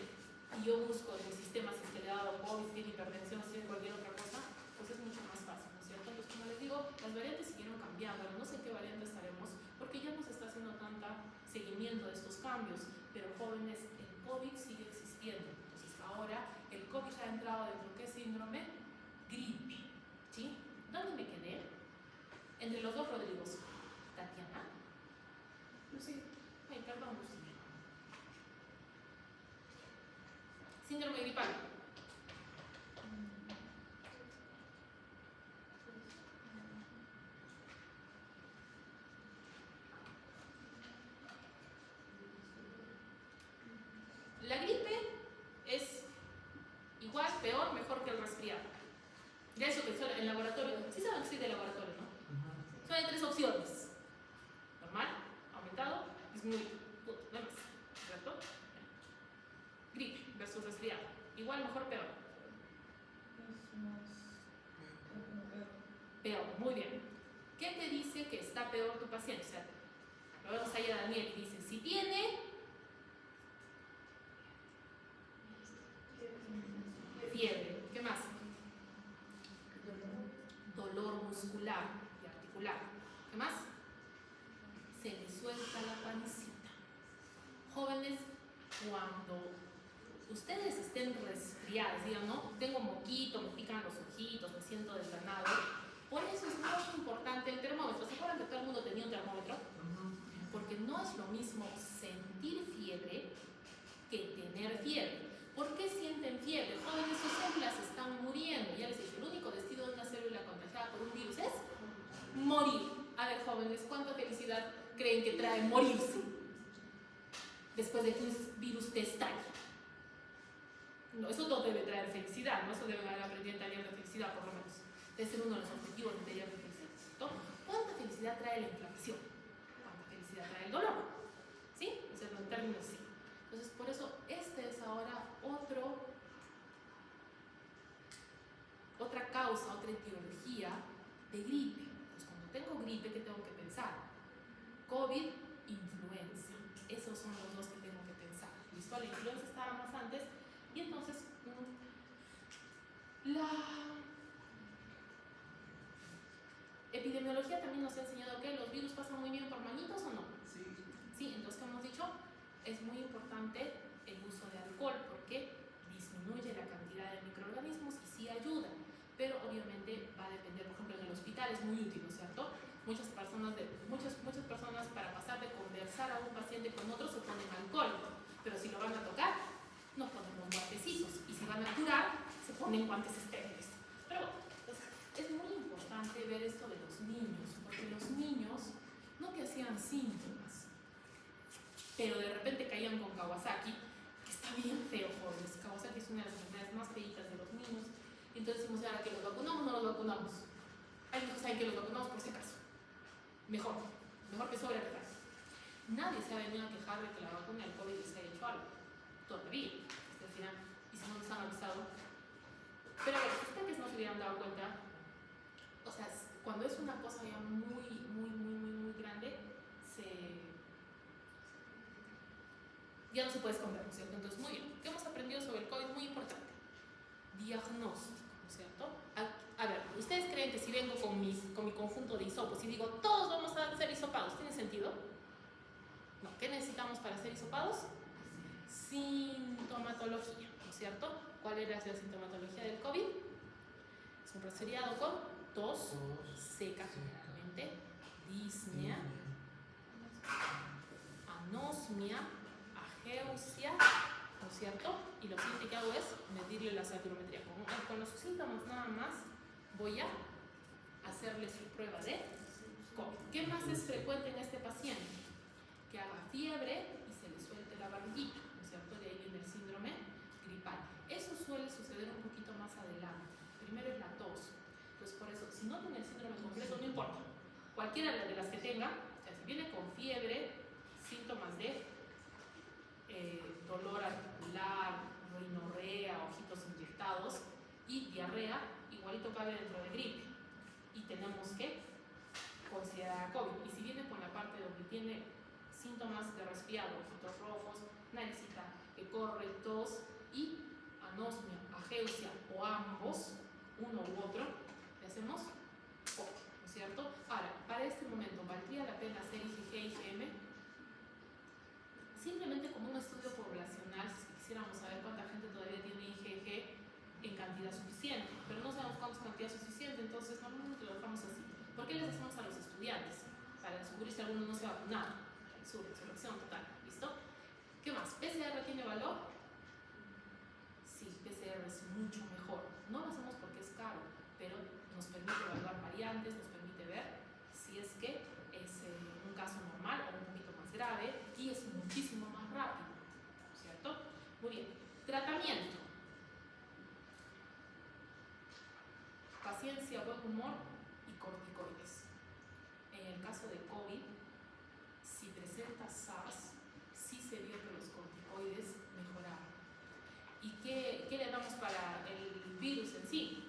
y yo busco en el sistema si es que le ha dado COVID, tiene hipertensión, si tiene cualquier otra cosa, pues es mucho más fácil, ¿no es cierto? Entonces, como les digo, las variantes siguieron cambiando. No sé en qué variante estaremos, porque ya no se está haciendo tanta seguimiento de estos cambios, pero jóvenes, el COVID sigue existiendo. Entonces, ahora el COVID ha entrado dentro de ¿qué síndrome? Gripe, ¿sí? ¿Dónde me quedé? Entre los dos Rodrigos. Tatiana. Sí. Ay, perdón, Lucía. Síndrome gripal. La gripe es igual, peor, mejor que el resfriado. De eso que en laboratorio, sí saben que soy de laboratorio, ¿no? Solo hay 3 opciones. Normal, aumentado, disminuido. No más, ¿cierto? Gripe versus resfriado. Igual, mejor, peor. Peor, muy bien. ¿Qué te dice que está peor tu paciente? O sea, lo vemos ahí a Daniel y dice, si tiene fiebre, ¿qué más? Dolor muscular y articular. ¿Qué más? Se le suelta la pancita. Jóvenes, cuando ustedes estén resfriados, digan, no, tengo moquito, me pican los ojitos, me siento desganado. Por eso es muy importante el termómetro. ¿Se acuerdan que todo el mundo tenía un termómetro? Porque no es lo mismo sentir fiebre que tener fiebre. ¿Por qué sienten fiebre? Jóvenes, sus células están muriendo. Ya les dije, el único destino de una célula contagiada por un virus es morir. A ver, jóvenes, ¿cuánta felicidad creen que trae morirse después de que un virus te estalle? No, eso no debe traer felicidad, ¿no? Eso debe haber aprendido en taller de felicidad, por lo menos. Debe ser uno de los objetivos del taller de felicidad, ¿cierto? ¿Cuánta felicidad trae la inflamación? ¿Cuánta felicidad trae el dolor? ¿Sí? O sea, en términos sí. Entonces, por eso, este es ahora otra causa, otra etiología de gripe. Pues cuando tengo gripe, ¿qué tengo que pensar? COVID, influenza. Esos son los dos que tengo que pensar. ¿Listo? La influenza estaba más antes. Y entonces, la epidemiología también nos ha enseñado que los virus pasan muy bien por manitos o no. Sí. Sí, entonces, ¿qué hemos dicho? Es muy importante el uso de alcohol porque disminuye la cantidad de microorganismos y sí ayuda, pero obviamente va a depender. Por ejemplo, en el hospital es muy útil, ¿no es cierto? Muchas personas para pasar de conversar a un paciente con otro se ponen alcohol, pero si lo van a tocar, nos ponemos guantecitos, y si van a curar, se ponen guantes estériles. Pero bueno, entonces, es muy importante ver esto de los niños, porque los niños no te hacían síntomas, pero de repente caían con Kawasaki, que está bien feo, jóvenes. Kawasaki es una de las enfermedades más feitas de los niños. Entonces decimos, ahora que los vacunamos, no los vacunamos. Hay muchos que saben que los vacunamos por si acaso. Mejor que sobre el Nadie se ha venido a quejar de que la vacuna del COVID les haya hecho algo. Todavía. Al final, y si no nos han avisado. Pero a ver, si ustedes no se hubieran dado cuenta, o sea, cuando es una cosa ya muy grande, ya no se puede esconder, ¿no es cierto? Entonces, muy bien. ¿Qué hemos aprendido sobre el COVID? Muy importante. Diagnóstico, ¿no es cierto? A ver, ¿ustedes creen que si vengo con mi conjunto de hisopos y digo, todos vamos a ser hisopados, ¿tiene sentido? No, ¿qué necesitamos para ser hisopados? Sintomatología, ¿no es cierto? ¿Cuál era la sintomatología del COVID? Es un resfriado con tos seca generalmente, disnea, anosmia, ageusia, ¿no es cierto? Y lo siguiente que hago es medirle la saturometría. Con los síntomas nada más voy a hacerle su prueba de COVID. ¿Qué más es frecuente en este paciente? Que haga fiebre y se le suelte la barriguita, ¿no es cierto? De ahí viene el síndrome gripal. Eso suele suceder un poquito más adelante. Primero es la tos. Entonces, por eso, si no tiene el síndrome completo, no importa. Cualquiera de las que tenga, o sea, si viene con fiebre, síntomas de dolor articular, rinorrea, ojitos inyectados y diarrea, igualito cabe dentro de gripe. Y tenemos que considerar COVID. Y si viene con la parte donde tiene síntomas de resfriado, ojitos rojos, naricita que corre, tos y anosmia, ageusia o ambos, uno u otro, le hacemos COVID, ¿no es cierto? Ahora, para este momento, ¿valdría la pena hacer IgG, IgM? Simplemente como un estudio poblacional, si quisiéramos saber cuánta gente todavía tiene IgG en cantidad suficiente, pero no sabemos cuánta es cantidad suficiente, entonces normalmente lo dejamos así. ¿Por qué les hacemos a los estudiantes? Para descubrir si alguno no se ha vacunado. Su resurrección total, ¿listo? ¿Qué más? ¿PCR tiene valor? Sí, PCR es mucho mejor. No lo hacemos porque es caro, pero nos permite evaluar variantes, nos permite ver si es que es un caso normal o un poquito más grave y es muchísimo más rápido, ¿cierto? Muy bien. Tratamiento. Paciencia, buen humor y corticoides. En el caso de COVID, si presenta SARS, sí se vio que los corticoides mejoraron. ¿Y qué le damos para el virus en sí?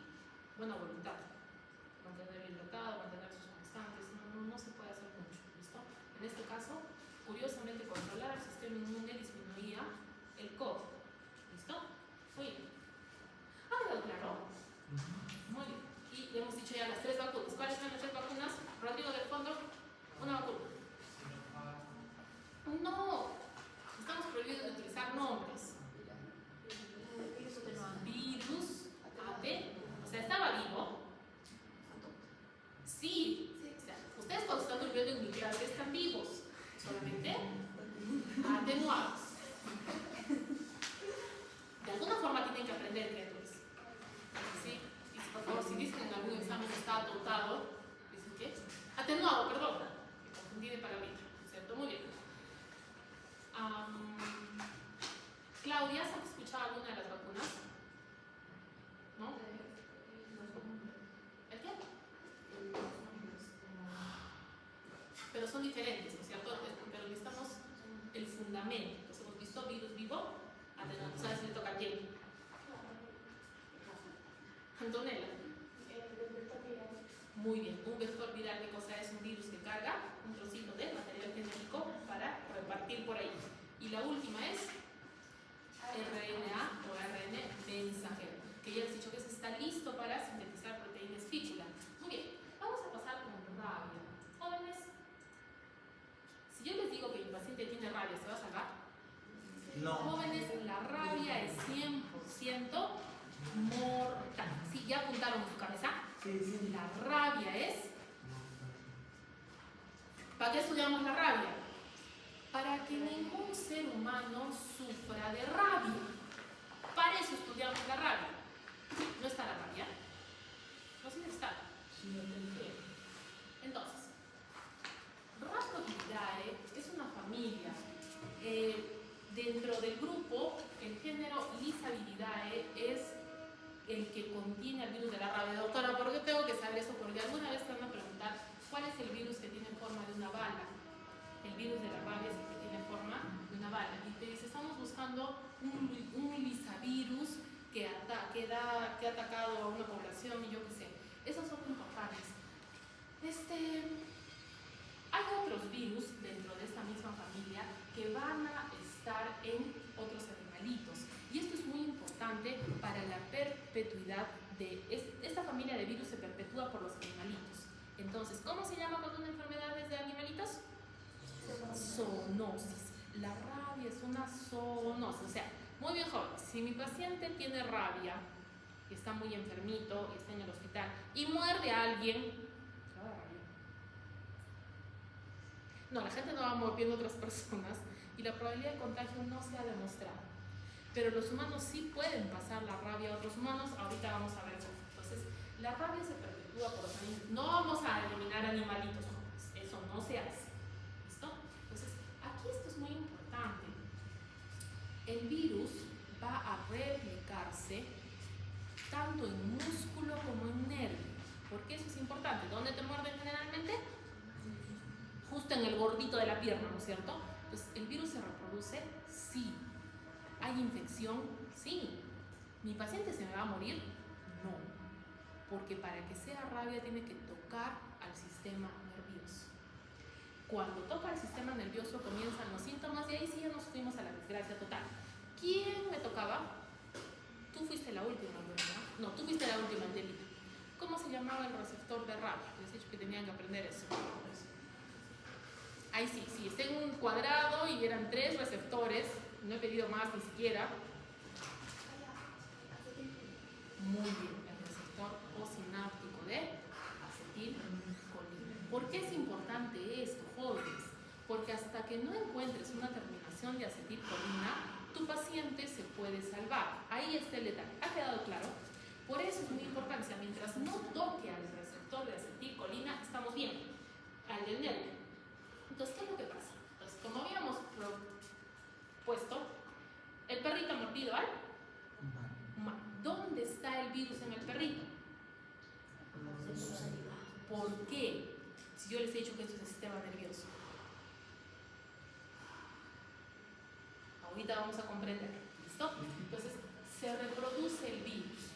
Buena voluntad. Mantener hidratado, mantener sus constantes, no se puede hacer mucho, ¿listo? En este caso, curiosamente, controlar el sistema inmune disminuía el COVID, ¿listo? Muy bien. ¿Ha quedado claro? Muy bien. Y le hemos dicho ya las 3 vacunas. ¿Cuáles son las 3 vacunas? Rodrigo del fondo, una vacuna. No, estamos prohibidos de utilizar nombres. Virus, AT, o sea, estaba vivo. Sí, o sea, ustedes cuando están durmiendo en mi clase están vivos, solamente atenuados. De alguna forma tienen que aprender, criaturas. ¿Sí? Y por favor, si dicen que en algún examen está atontado, dicen que atenuado, perdón, me confundí de palabrita, ¿cierto? Muy bien. Claudia, ¿has escuchado alguna de las vacunas? ¿No? ¿El qué? Pero son diferentes, ¿no es cierto? Pero necesitamos el fundamento. Entonces hemos visto virus vivo, atenuado. ¿Sabes si le toca a quién? Antonella. Muy bien, un vector viral, ¿qué cosa es? Un virus que carga un trocito de material genético para repartir por ahí. Y la última es RNA o ARN mensajero, que ya les he dicho que se está listo para sintetizar proteínas fícula. Muy bien, vamos a pasar con rabia. Jóvenes, si yo les digo que mi paciente tiene rabia, ¿se va a salvar? No. Jóvenes, la rabia es 100% mortal. ¿Sí? ¿Ya apuntaron en su cabeza? Sí. La rabia es... ¿Para qué estudiamos la rabia? Para que ningún ser humano sufra de rabia. Para eso estudiamos la rabia. ¿No está la rabia? No, sí está. Entonces, Rhabdoviridae es una familia. Dentro del grupo, el género Lisaviridae es el que contiene el virus de la rabia. Doctora, ¿por qué tengo que saber eso? Porque alguna vez te van a preguntar cuál es el virus que tiene forma de una bala. El virus de la rabia es el que tiene forma de una bala. Y te dice, estamos buscando un lisavirus que ha atacado a una población y yo qué sé. Esos son importantes. Hay otros virus dentro de esta misma familia que van a estar en otros animalitos. Y esto es muy importante para la perpetuidad de... Esta familia de virus se perpetúa por los animalitos. Entonces, ¿cómo se llama cuando una enfermedad es de animalitos? Zoonosis. La rabia es una zoonosis. O sea, muy bien, joven, si mi paciente tiene rabia, y está muy enfermito, y está en el hospital, y muerde a alguien, ¿le va a dar rabia? No, la gente no va mordiendo a otras personas, y la probabilidad de contagio no se ha demostrado. Pero los humanos sí pueden pasar la rabia a otros humanos. Ahorita vamos a ver cómo. Entonces, la rabia se perpetúa por los animales. No vamos a eliminar animalitos, jóvenes. Eso no se hace. ¿Listo? Entonces, aquí esto es muy importante. El virus va a replicarse tanto en músculo como en nervio. ¿Por qué eso es importante? ¿Dónde te muerden generalmente? Justo en el gordito de la pierna, ¿no es cierto? Entonces, ¿el virus se reproduce? Sí. ¿Hay infección? Sí. ¿Mi paciente se me va a morir? No. Porque para que sea rabia tiene que tocar al sistema nervioso. Cuando toca el sistema nervioso comienzan los síntomas y ahí sí ya nos fuimos a la desgracia total. ¿Quién me tocaba? Tú fuiste la última, ¿verdad? No, tú fuiste la última, Angelita. ¿Cómo se llamaba el receptor de rabia? Les he dicho que tenían que aprender eso. Ahí sí, está en un cuadrado y eran 3 receptores. No he pedido más ni siquiera. Muy bien, el receptor postsináptico de acetilcolina. ¿Por qué es importante esto, jóvenes? Porque hasta que no encuentres una terminación de acetilcolina, tu paciente se puede salvar. Ahí está el detalle. ¿Ha quedado claro? Por eso es muy importante. O sea, mientras no toque al receptor de acetilcolina, estamos bien. Al del nervio. Entonces, ¿qué es lo que pasa? Entonces, como habíamos propuesto, el perrito mordido al humano. ¿Dónde está el virus en el perrito? En su saliva. ¿Por qué? Si yo les he dicho que esto es el sistema nervioso. Ahorita vamos a comprender. ¿Listo? Entonces, se reproduce el virus.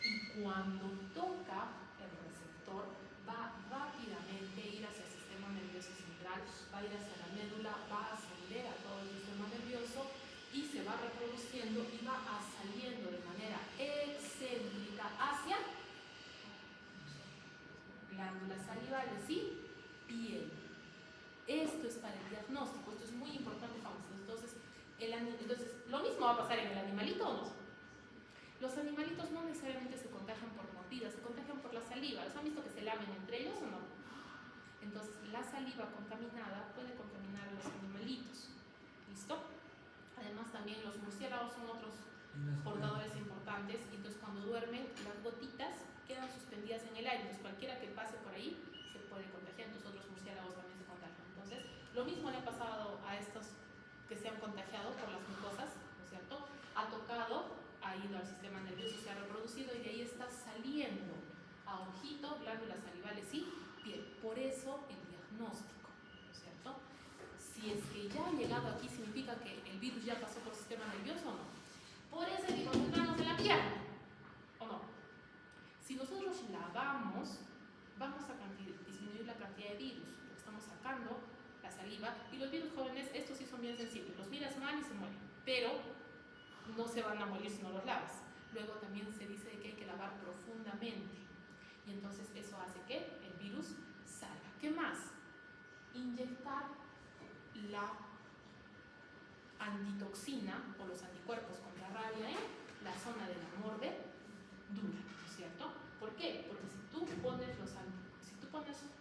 Y cuando toca el receptor, va rápidamente a ir hacia el sistema nervioso central, va a ir hacia la médula, va a ascender a todo el sistema nervioso y se va reproduciendo y va saliendo de manera excéntrica hacia glándulas salivales y piel. Esto es para el diagnóstico, esto es muy importante, famoso. Entonces, ¿lo mismo va a pasar en el animalito o no? Los animalitos no necesariamente se contagian por mordidas, se contagian por la saliva. ¿Los han visto que se lamen entre ellos o no? Entonces, la saliva contaminada puede contaminar a los animalitos. ¿Listo? Además, también los murciélagos son otros portadores importantes. Y entonces, cuando duermen, las gotitas quedan suspendidas en el aire. Entonces, cualquiera que pase por ahí se puede contagiar. Entonces, otros murciélagos también se contagian. Entonces, lo mismo le ha pasado a estos que se han contagiado por las mucosas, ¿no es cierto? Ha tocado, ha ido al sistema nervioso, se ha reproducido y de ahí está saliendo a ojito, glándulas salivales y piel. Por eso el diagnóstico, ¿no es cierto? Si es que ya ha llegado aquí, significa que el virus ya pasó por el sistema nervioso o no. Por eso hay que concentrarnos en la piel, ¿o no? Si nosotros lavamos, vamos a disminuir la cantidad de virus, porque estamos sacando la saliva. Y los virus jóvenes, estos sí son bien sensibles. Los miras mal y se mueren, pero no se van a morir si no los lavas. Luego también se dice que hay que lavar profundamente. Y entonces eso hace que el virus salga. ¿Qué más? Inyectar la antitoxina o los anticuerpos contra rabia en la zona de la mordedura, ¿no es cierto? ¿Por qué? Porque si tú pones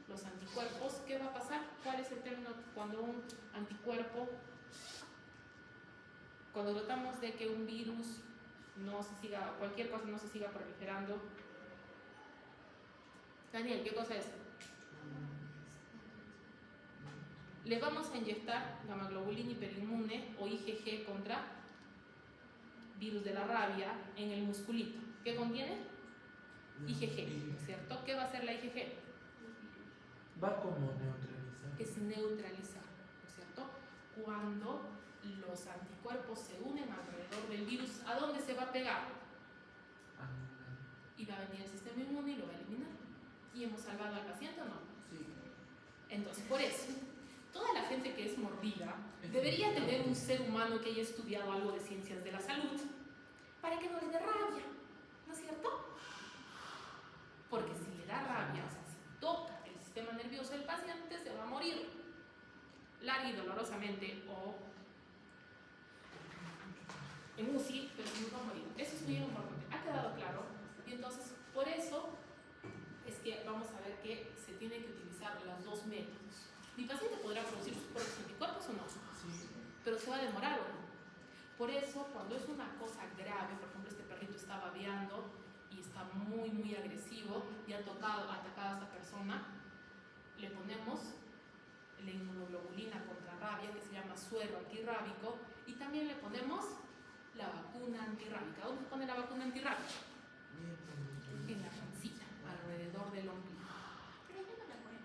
los anticuerpos, ¿qué va a pasar? ¿Cuál es el término cuando un anticuerpo, cuando tratamos de que un virus no se siga, cualquier cosa no se siga proliferando? Daniel, ¿qué cosa es? Le vamos a inyectar gamma globulina hiperinmune o IgG contra virus de la rabia en el musculito. ¿Qué contiene? IgG, ¿no es cierto? ¿Qué va a hacer la IgG? Va como neutralizar. Es neutralizar, ¿no es cierto? Cuando los anticuerpos se unen alrededor del virus, ¿a dónde se va a pegar? Y va a venir el sistema inmune y lo va a eliminar. ¿Y hemos salvado al paciente o no? Sí. Entonces, por eso, toda la gente que es mordida debería tener un ser humano que haya estudiado algo de ciencias de la salud para que no le dé rabia, ¿no es cierto? Porque si le da rabia, o sea, si toca el sistema nervioso del paciente, se va a morir. La larga y dolorosamente o en UCI, pero no va a morir. Eso es muy importante. ¿Ha quedado claro? Y entonces, por eso es que vamos a ver que se tienen que utilizar los dos métodos. Mi paciente podrá producir sus propios anticuerpos o no, Sí. pero se va a demorar o no. Por eso, cuando es una cosa grave, por ejemplo, este perrito está babeando y está muy, muy agresivo y ha atacado a esta persona, le ponemos la inmunoglobulina contra rabia, que se llama suero antirrábico, y también le ponemos la vacuna antirrábica. ¿Dónde se pone la vacuna antirrábica? En la pancita, alrededor del ombligo. Pero yo no la ponen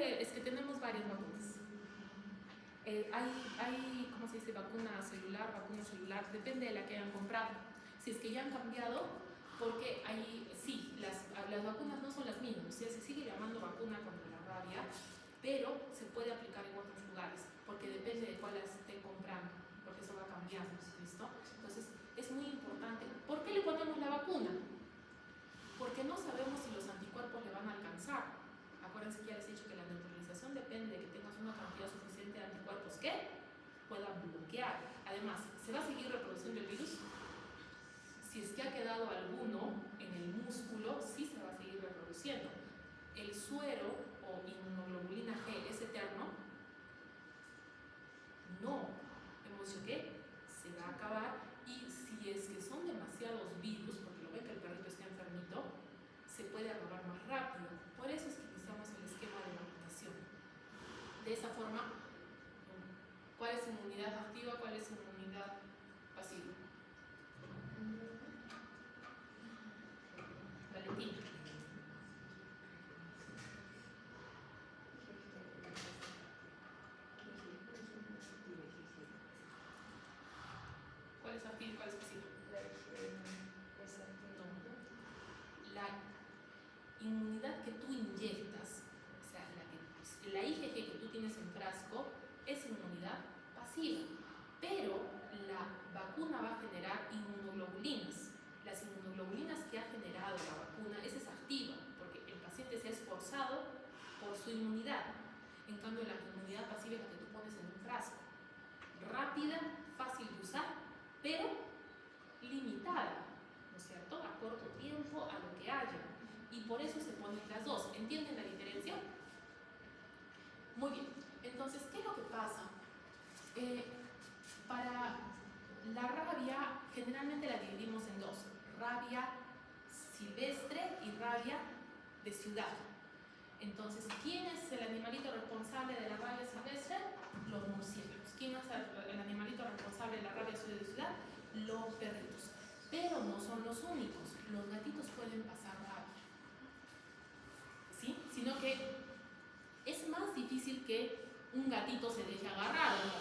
ahí. Es que tenemos varias vacunas. Hay, ¿cómo se dice? Vacuna celular, depende de la que hayan comprado. Si es que ya han cambiado, porque sí, las vacunas no son las mismas, o sea, se sigue llamando vacuna contra la rabia, pero se puede aplicar en otros lugares, porque depende de cuál esté comprando, porque eso va cambiando, ¿listo? Entonces, es muy importante. ¿Por qué le ponemos la vacuna? Porque no sabemos si los anticuerpos le van a alcanzar. Acuérdense que ya les he dicho que la neutralización depende de que tengas una cantidad suficiente de anticuerpos que puedan bloquear. Además, ¿se va a seguir reproduciendo el virus? Si es que ha quedado alguno en el músculo, sí se va a seguir reproduciendo. El suero o inmunoglobulina G es eterno. No. Hemos dicho que se va a acabar, y si es que son demasiados virus, porque lo ven que el perrito está enfermito, se puede acabar más rápido. Por eso es que iniciamos el esquema de vacunación. De esa forma, ¿cuál es inmunidad activa? ¿Cuál es inmunidad pasiva? Valentina. ¿Cuál es activa y cuál es pasiva? No. La inmunidad que tú inyectas, o sea, la IgG que tú tienes en frasco, es inmunidad pasiva, pero la vacuna va a generar inmunoglobulinas. Las inmunoglobulinas que ha generado la vacuna, esa es activa, porque el paciente se ha esforzado por su inmunidad. En cambio, la inmunidad pasiva es la que tú pones en un frasco. Rápida, fácil de usar, pero limitada, ¿no es cierto? A corto tiempo, a lo que haya. Y por eso se ponen las dos. ¿Entienden la diferencia? Muy bien. Entonces, ¿qué es lo que pasa? Para la rabia, generalmente la dividimos en dos: rabia silvestre y rabia de ciudad. Entonces, ¿quién es el animalito responsable de la rabia silvestre? Los murciélagos. ¿Quién es el animalito responsable de la rabia de ciudad? Los perritos. Pero no son los únicos. Los gatitos pueden pasar rabia, ¿sí? Sino que es más difícil que un gatito se deje agarrar, ¿no?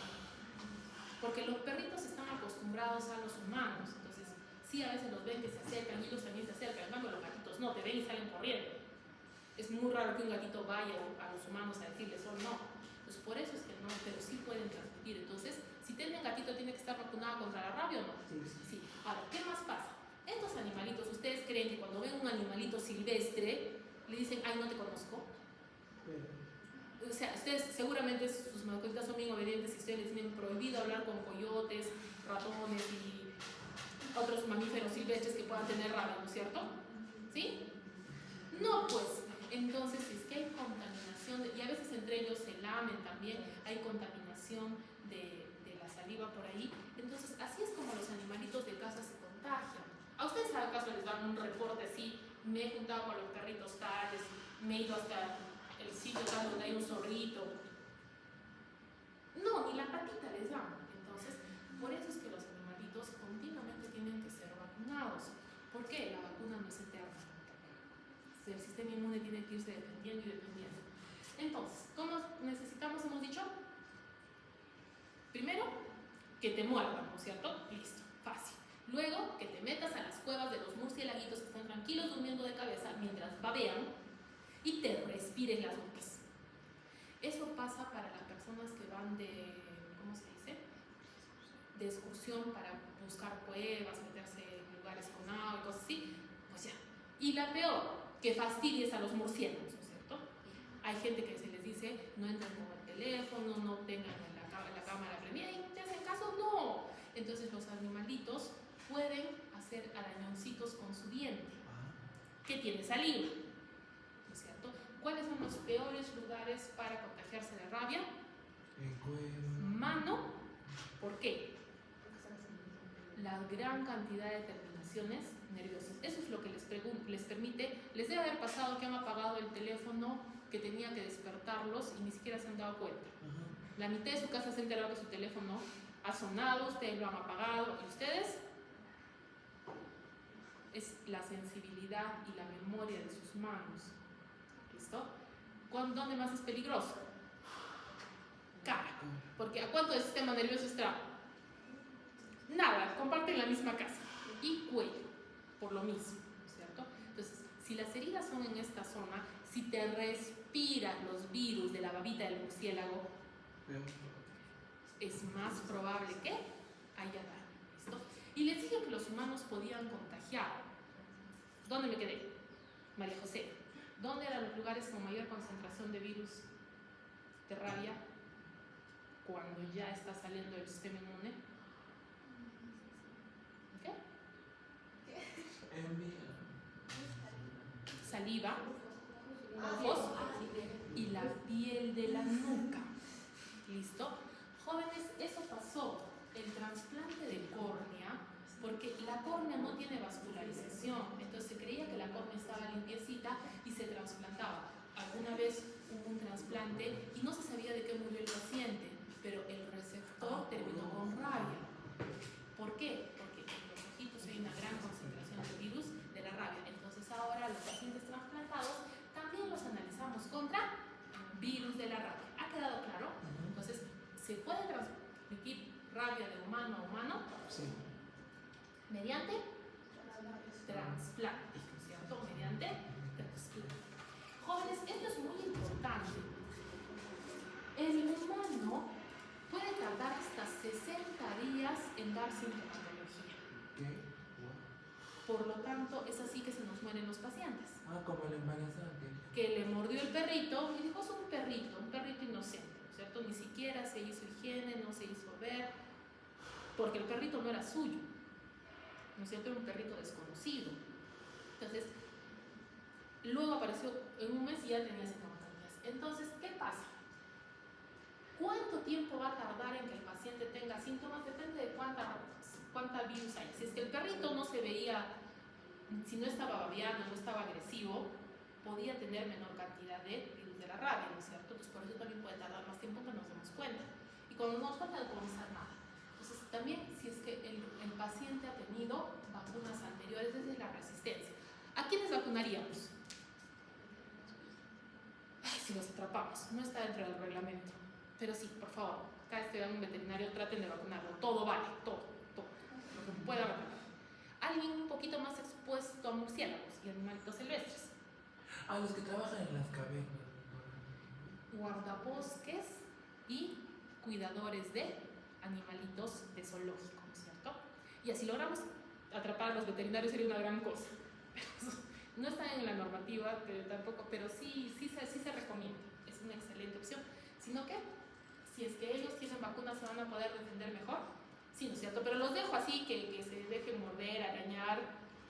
Porque los perritos están acostumbrados a los humanos. Entonces, sí, a veces los ven que se acercan y ellos también se acercan. En cambio, los gatitos no, te ven y salen corriendo. Es muy raro que un gatito vaya a los humanos a decirles o no. Pues por eso es que no, pero sí pueden transmitir. Entonces, si tienen gatito, ¿tiene que estar vacunado contra la rabia o no? Sí. Ahora, ¿qué más pasa? Estos animalitos, ¿ustedes creen que cuando ven un animalito silvestre, le dicen, ay, no te conozco? O sea, ustedes seguramente sus mascotas son bien obedientes y ustedes les tienen prohibido hablar con coyotes, ratones y otros mamíferos silvestres que puedan tener rabia, ¿no es cierto? ¿Sí? No, pues, entonces es que hay contaminación, y a veces entre ellos se lamen también, hay contaminación de la saliva por ahí. Entonces, así es como los animalitos de casa se contagian. ¿A ustedes acaso les dan un reporte así? Me he juntado con los perritos tales, me he ido hasta el sitio tal donde hay un zorrito. No, ni la patita les dan. Entonces, por eso es que los animalitos continuamente tienen que ser vacunados. ¿Por qué? La vacuna no es eterna. El sistema inmune tiene que irse defendiendo y defendiendo. Entonces, ¿cómo necesitamos, hemos dicho? Primero, que te muerdan, ¿no es cierto? Listo, fácil. Luego, que te metas a las cuevas de los murciélaguitos que están tranquilos durmiendo de cabeza mientras babean y te respires las bocas. Eso pasa para las personas que van de, ¿cómo se dice? De excursión para buscar cuevas, meterse en lugares con agua y cosas así. Pues ya. Y la peor, que fastidies a los murciélagos, ¿no es cierto? Hay gente que se les dice, no entren con el teléfono, no tengan la cámara prendida, y te hacen caso, no. Entonces los animalitos pueden hacer arañoncitos con su diente, que tiene saliva, ¿no es cierto? ¿Cuáles son los peores lugares para contagiarse de rabia? El cuero. Mano. ¿Por qué? La gran cantidad de terminaciones nerviosas. Eso es lo que les permite, les debe haber pasado que han apagado el teléfono que tenía que despertarlos y ni siquiera se han dado cuenta. La mitad de su casa se ha enterado que su teléfono ha sonado, ustedes lo han apagado, y ustedes, es la sensibilidad y la memoria de sus manos. ¿Listo? ¿Dónde más es peligroso? Cara. Porque ¿a cuánto del sistema nervioso está? Nada, comparten la misma casa. Y cuello, por lo mismo, ¿cierto? Entonces, si las heridas son en esta zona, si te respiran los virus de la babita del murciélago, es más probable que haya daño. ¿Listo? Y les dije que los humanos podían contagiar. ¿Dónde me quedé? María José. ¿Dónde eran los lugares con mayor concentración de virus de rabia? Cuando ya está saliendo el sistema inmune. ¿Qué? Saliva, ojos y la piel de la nuca. ¿Listo? Jóvenes, eso pasó. El trasplante de córnea, porque la córnea no tiene vascularización, entonces se creía que la córnea estaba limpiecita y se trasplantaba. Alguna vez hubo un trasplante y no se sabía de qué murió el paciente, pero el receptor terminó con rabia. ¿Por qué? Porque en los ojitos hay una gran concentración de virus de la rabia. Entonces ahora los pacientes trasplantados también los analizamos contra virus de la rabia. ¿Ha quedado claro? Entonces, ¿se puede transmitir rabia de humano a humano? Sí. Mediante trasplante, ¿cierto? Mediante trasplante. Jóvenes, esto es muy importante. El humano puede tardar hasta 60 días en dar sintomatología. ¿Qué? Por lo tanto, es así que se nos mueren los pacientes. Como el embarazante. Que le mordió el perrito y dijo, es un perrito inocente, ¿no es cierto? Ni siquiera se hizo higiene, no se hizo ver, porque el perrito no era suyo, ¿no es cierto? Era un perrito desconocido. Entonces, luego apareció en un mes y ya tenía sintomatologías. Entonces, ¿qué pasa? ¿Cuánto tiempo va a tardar en que el paciente tenga síntomas? Depende de cuánta virus hay. Si es que el perrito no se veía, si no estaba babeando, no estaba agresivo, podía tener menor cantidad de virus de la rabia, ¿no es cierto? Entonces, por eso también puede tardar más tiempo que nos demos cuenta. Y cuando nos falta, no podemos hacer nada. Entonces, también, si es que el paciente ha tenido vacunas anteriores, desde la resistencia. ¿A quiénes vacunaríamos? Ay, si los atrapamos, no está dentro del reglamento. Pero sí, por favor, cada vez que vean un veterinario, traten de vacunarlo. Todo vale, todo, lo que pueda vacunar. Alguien un poquito más expuesto a murciélagos y animalitos silvestres. Los que trabajan en las cavernas. Guardabosques y cuidadores de animalitos de zoológico, ¿no es cierto? Y así logramos atrapar a los veterinarios, sería una gran cosa. No está en la normativa, pero sí se recomienda. Es una excelente opción. Sino que, si es que ellos tienen vacunas, se van a poder defender mejor. Sí, ¿no es cierto? Pero los dejo así, que se dejen morder, arañar,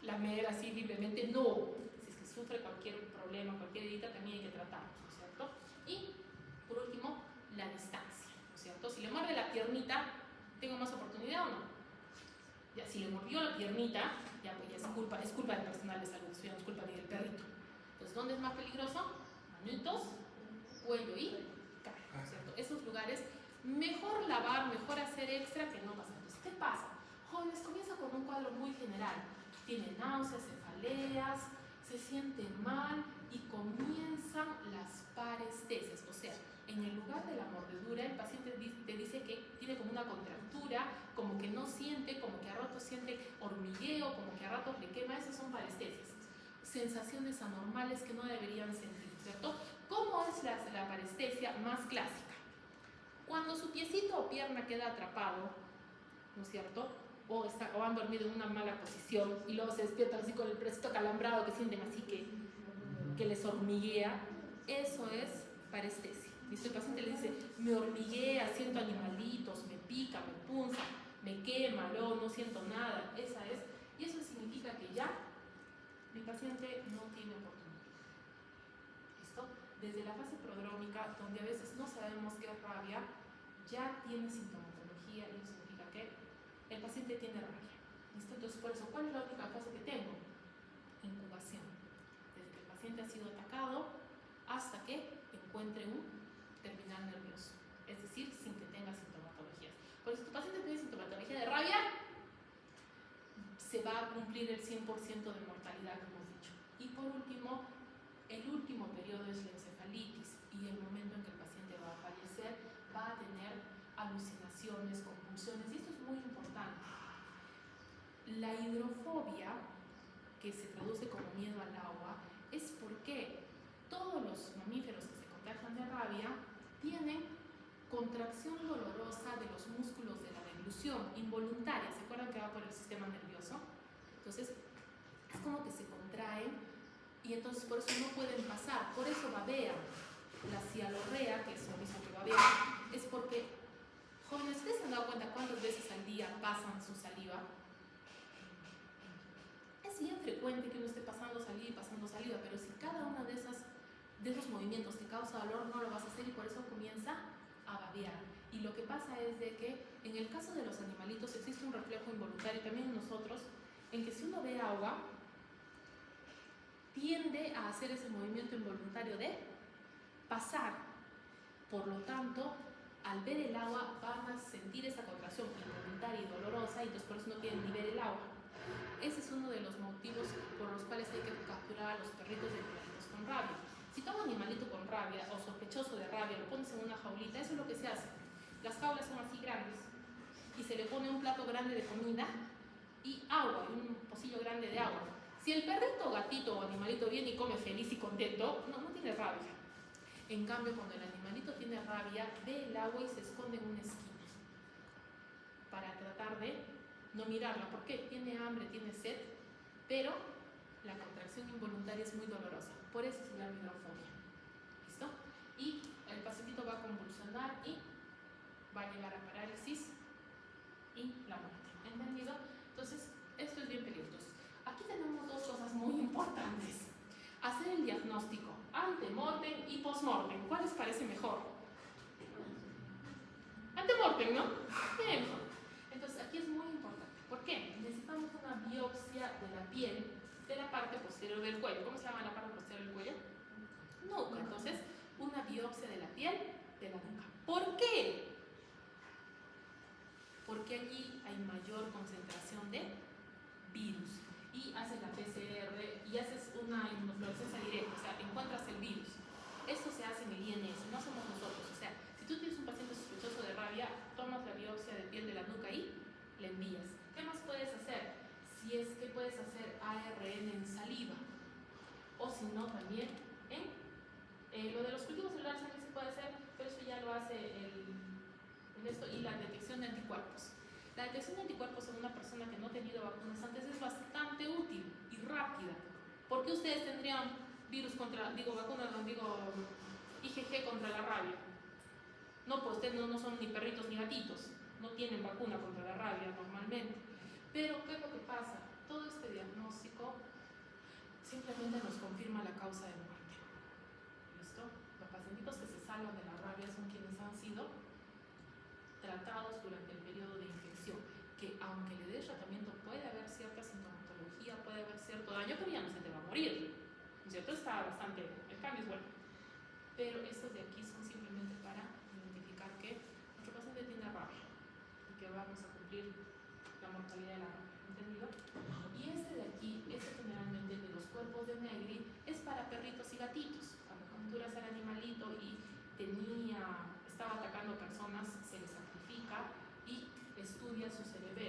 lamer así libremente. No. Si es que sufre cualquier problema, cualquier herida, también hay que tratarlo, ¿no es cierto? Y, por último, la distancia, ¿no es cierto? Si le muerde la piernita, ¿tengo más oportunidad o no? Ya, si le mordió la piernita, ya es culpa del personal de salud, ya no es culpa ni del perrito. Entonces, ¿dónde es más peligroso? Manitos, cuello y cara, ¿no es cierto? Esos lugares, mejor lavar, mejor hacer extra que no pasa. Entonces, ¿qué pasa? Jóvenes, comienza con un cuadro muy general. Tiene náuseas, cefaleas, se siente mal y comienzan las parestesias. O sea, en el lugar de la mordedura, el paciente te dice que tiene como una contractura, como que no siente, como que a ratos siente hormigueo, como que a ratos le quema. Esas son parestesias. Sensaciones anormales que no deberían sentir, ¿cierto? ¿Cómo es la parestesia más clásica? Cuando su piecito o pierna queda atrapado, ¿no es cierto? O han dormido en una mala posición y luego se despiertan así con el bracito calambrado, que sienten así que les hormiguea. Eso es parestesia. ¿Listo? El paciente le dice, me hormiguea, siento animalitos, me pica, me punza, me quema, no siento nada. Esa es. Y eso significa que ya mi paciente no tiene oportunidad. ¿Listo? Desde la fase prodrómica, donde a veces no sabemos qué es rabia, ya tiene sintomatología y eso significa que el paciente tiene rabia. ¿Listo? Entonces, por eso, ¿cuál es la única fase que tengo? Incubación. Desde que el paciente ha sido atacado hasta que encuentre un terminal nervioso. Es decir, sin que tenga sintomatologías. Por eso, si tu paciente tiene sintomatología de rabia, se va a cumplir el 100% de mortalidad, como hemos dicho. Y por último, el último periodo es la encefalitis y el momento en que el paciente va a fallecer, va a tener alucinaciones, convulsiones, y esto es muy importante. La hidrofobia, que se traduce como miedo al agua, es porque todos los mamíferos que se contagian de rabia tienen contracción dolorosa de los músculos de la deglución involuntaria. ¿Se acuerdan que va por el sistema nervioso? Entonces, es como que se contraen y entonces por eso no pueden pasar. Por eso babean. La cialorrea, que es lo mismo que babean, es porque, jóvenes, ¿ustedes se han dado cuenta cuántas veces al día pasan su saliva? Es bien frecuente que uno esté pasando saliva, pero si cada uno de esos movimientos te causa dolor, no lo vas a hacer y por eso comienza a babear. Y lo que pasa es de que en el caso de los animalitos existe un reflejo involuntario, también en nosotros, en que si uno ve agua, tiende a hacer ese movimiento involuntario de pasar. Por lo tanto, al ver el agua van a sentir esa contracción involuntaria y dolorosa y entonces por eso no quieren ni ver el agua. Ese es uno de los motivos por los cuales hay que capturar a los perritos y animalitos con rabia. Si toma un animalito con rabia o sospechoso de rabia, lo pones en una jaulita, eso es lo que se hace. Las jaulas son así grandes y se le pone un plato grande de comida y agua, y un pocillo grande de agua. Si el perrito, gatito o animalito viene y come feliz y contento, no tiene rabia. En cambio, cuando el animalito tiene rabia, ve el agua y se esconde en una esquina para tratar de no mirarla. ¿Por qué? Tiene hambre, tiene sed, pero la contracción involuntaria es muy dolorosa. Por eso se llama hidrofobia. ¿Listo? Y el pacientito va a convulsionar y va a llegar a parálisis y la muerte. ¿Entendido? Entonces, esto es bien peligroso. Aquí tenemos dos cosas muy importantes. Hacer el diagnóstico ante-mortem y post-mortem. ¿Cuál les parece mejor? Ante-mortem, ¿no? Bien. Entonces, aquí es muy importante. ¿Por qué? Necesitamos una biopsia de la piel de la parte posterior del cuello. ¿Cómo se llama la parte posterior del cuello? Nuca. Entonces, una biopsia de la piel de la nuca. ¿Por qué? Porque allí hay mayor concentración de virus. Y haces la PCR y haces una inmunofluorescencia directa, o sea, encuentras el virus. Esto se hace en el INS, no somos nosotros. O sea, si tú tienes un paciente sospechoso de rabia, tomas la biopsia de piel de la nuca y le envías. ¿Qué más puedes hacer? Si es que puedes hacer ARN en saliva, o si no, también en lo de los cultivos celulares también se puede hacer, pero eso ya lo hace y la detección de anticuerpos. La detección de anticuerpos en una persona que no ha tenido vacunas antes es bastante útil y rápida. ¿Por qué ustedes tendrían IgG contra la rabia? No, pues ustedes no son ni perritos ni gatitos, no tienen vacuna contra la rabia normalmente. Pero, ¿qué es lo que pasa? Todo este diagnóstico simplemente nos confirma la causa de muerte. ¿Listo? Los pacientitos que se salvan de la rabia son quienes han sido tratados durante el periodo de infección, que aunque le des tratamiento puede haber cierta sintomatología, puede haber cierto daño, pero ya no se te va a morir, ¿no es cierto? Está bastante, el cambio es bueno, pero estos de aquí son simplemente para identificar que nuestro paciente tiene rabia y que vamos a cumplir la mortalidad de la rabia, ¿entendido? Y este de aquí, generalmente de los cuerpos de Negri, es para perritos y gatitos. Cuando capturas al animalito y estaba atacando personas, se les sacrifica y estudia su cerebro,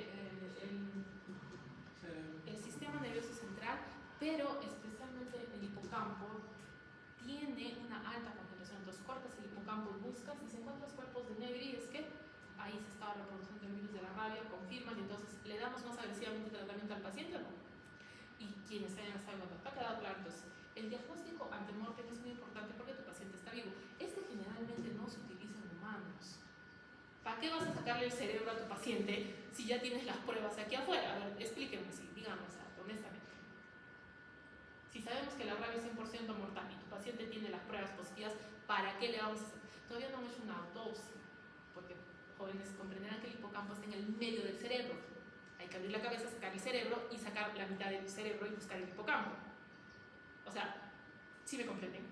el sistema nervioso central, pero especialmente el hipocampo tiene una alta concentración. Entonces cortas el hipocampo y buscas, y si encuentras cuerpos de Negri es que ahí se está reproduciendo el virus de la rabia, confirman, y entonces le damos más agresivamente tratamiento al paciente o no. Y quienes hayan estado en contacto, ha quedado claro. Entonces, el diagnóstico ante-mortem es muy importante porque tu paciente está vivo. Este sacarle el cerebro a tu paciente si ya tienes las pruebas aquí afuera? A ver, explíquenme, sí, díganme, o sea, honestamente. Si sabemos que la rabia es 100% mortal y tu paciente tiene las pruebas positivas, ¿para qué le vamos a hacer? Todavía no hemos hecho una autopsia, porque jóvenes comprenderán que el hipocampo está en el medio del cerebro. Hay que abrir la cabeza, sacar el cerebro y sacar la mitad del cerebro y buscar el hipocampo. O sea, ¿sí me comprenden?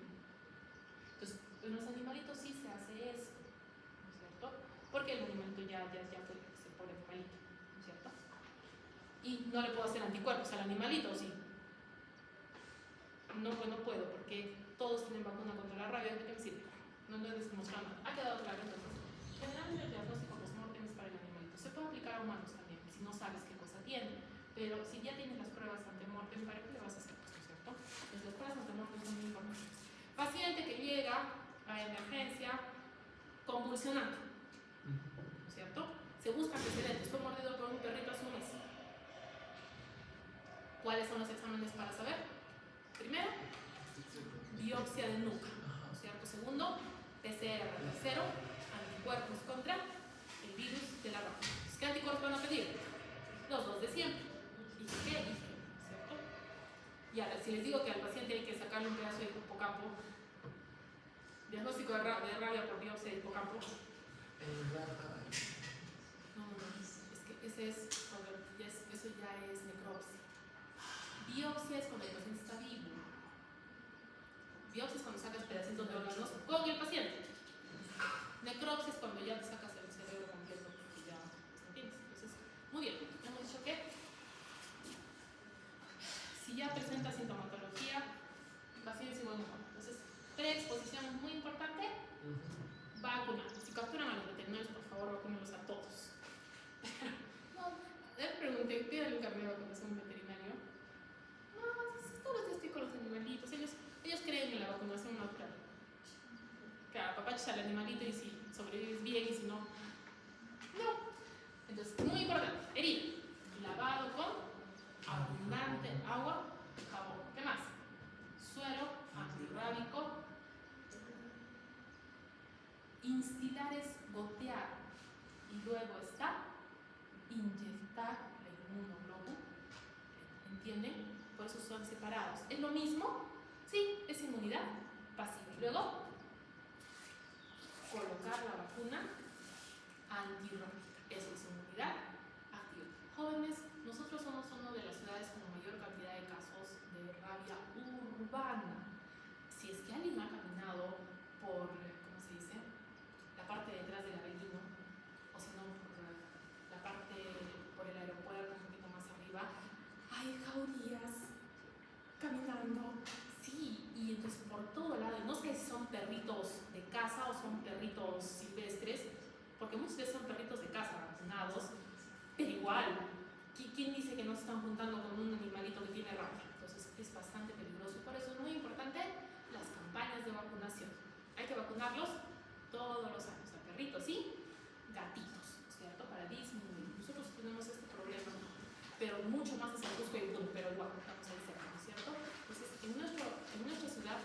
Entonces, en los animalitos sí se hace eso, ¿no es cierto? Porque el animalito ya fue ese pobre animalito, ¿no es cierto? Y no le puedo hacer anticuerpos al animalito, ¿sí? No, pues no puedo, porque todos tienen vacuna contra la rabia. ¿De qué me sirve? No les mostrando. Ha quedado claro entonces. Generalmente el diagnóstico post-mortem es para el animalito. Se puede aplicar a humanos también, si no sabes qué cosa tiene. Pero si ya tienes las pruebas ante-mortem, ¿para qué le vas a hacer? Pues, ¿no es cierto? Entonces las pruebas ante-mortem son muy importantes. Paciente que llega a emergencia convulsionante, ¿no es cierto? Se busca antecedentes. Fue mordido por un perrito hace un mes. ¿Cuáles son los exámenes para saber? Primero, biopsia de nuca, ¿no es cierto? Segundo, PCR. Tercero, anticuerpos contra el virus de la rabia. ¿Qué anticuerpos van a pedir? Los dos de siempre. IgG, IgG, ¿no es cierto? Y ahora, si les digo que al paciente hay que sacarle un pedazo de hipocampo, diagnóstico de rabia por biopsia de hipocampo. No, es que ese es, a ver, eso ya es necropsia. Biopsia es cuando el paciente está vivo. Biopsia es cuando sacas pedacitos de órganos con el paciente. Necropsia es cuando ya te sacas el cerebro completo, porque ya, ¿entiendes? Entonces, muy bien, hemos dicho que si ya presenta sintomatología, el paciente es igual mejor. Entonces, preexposición es muy importante. Vacunar. Si capturan a los veterinarios, por favor, vacúnenlos a todos. No, le pregunté, pídale un carnet de vacunación a un veterinario. No, todos los días estoy con los animalitos. Ellos creen en la vacunación natural. Que apapachas al animalito y si sobrevives bien y si no, no. Entonces, muy importante. Herida. Lavado con abundante agua y jabón. ¿Qué más? Suero antirrábico. Instilar es gotear y luego está inyectar la inmunoglobulina. ¿Entienden? Por eso son separados. ¿Es lo mismo? Sí, es inmunidad pasiva. Y luego, colocar la vacuna antirrábica. Eso es inmunidad activa. Jóvenes, nosotros somos una de las ciudades con la mayor cantidad de casos de rabia urbana. Si es que alguien ha caminado por, ¿cómo se dice?, la parte de detrás del Avelino, o si no, por la parte, por el aeropuerto, un poquito más arriba, hay jaurías caminando, sí, y entonces por todo lado, no sé si son perritos de casa o son perritos silvestres, porque muchas veces son perritos de casa vacunados, pero igual, ¿quién dice que no se están juntando con un animalito que tiene rabia? Entonces es bastante peligroso y por eso es muy importante las campañas de vacunación. Hay que vacunarlos todos los años, a perritos y gatitos, ¿cierto? Para disminuir. Nosotros tenemos este problema, pero mucho más de San Cusco y Ubuntu, pero igual, estamos ahí cerca, ¿no es cierto? Entonces, en nuestra ciudad,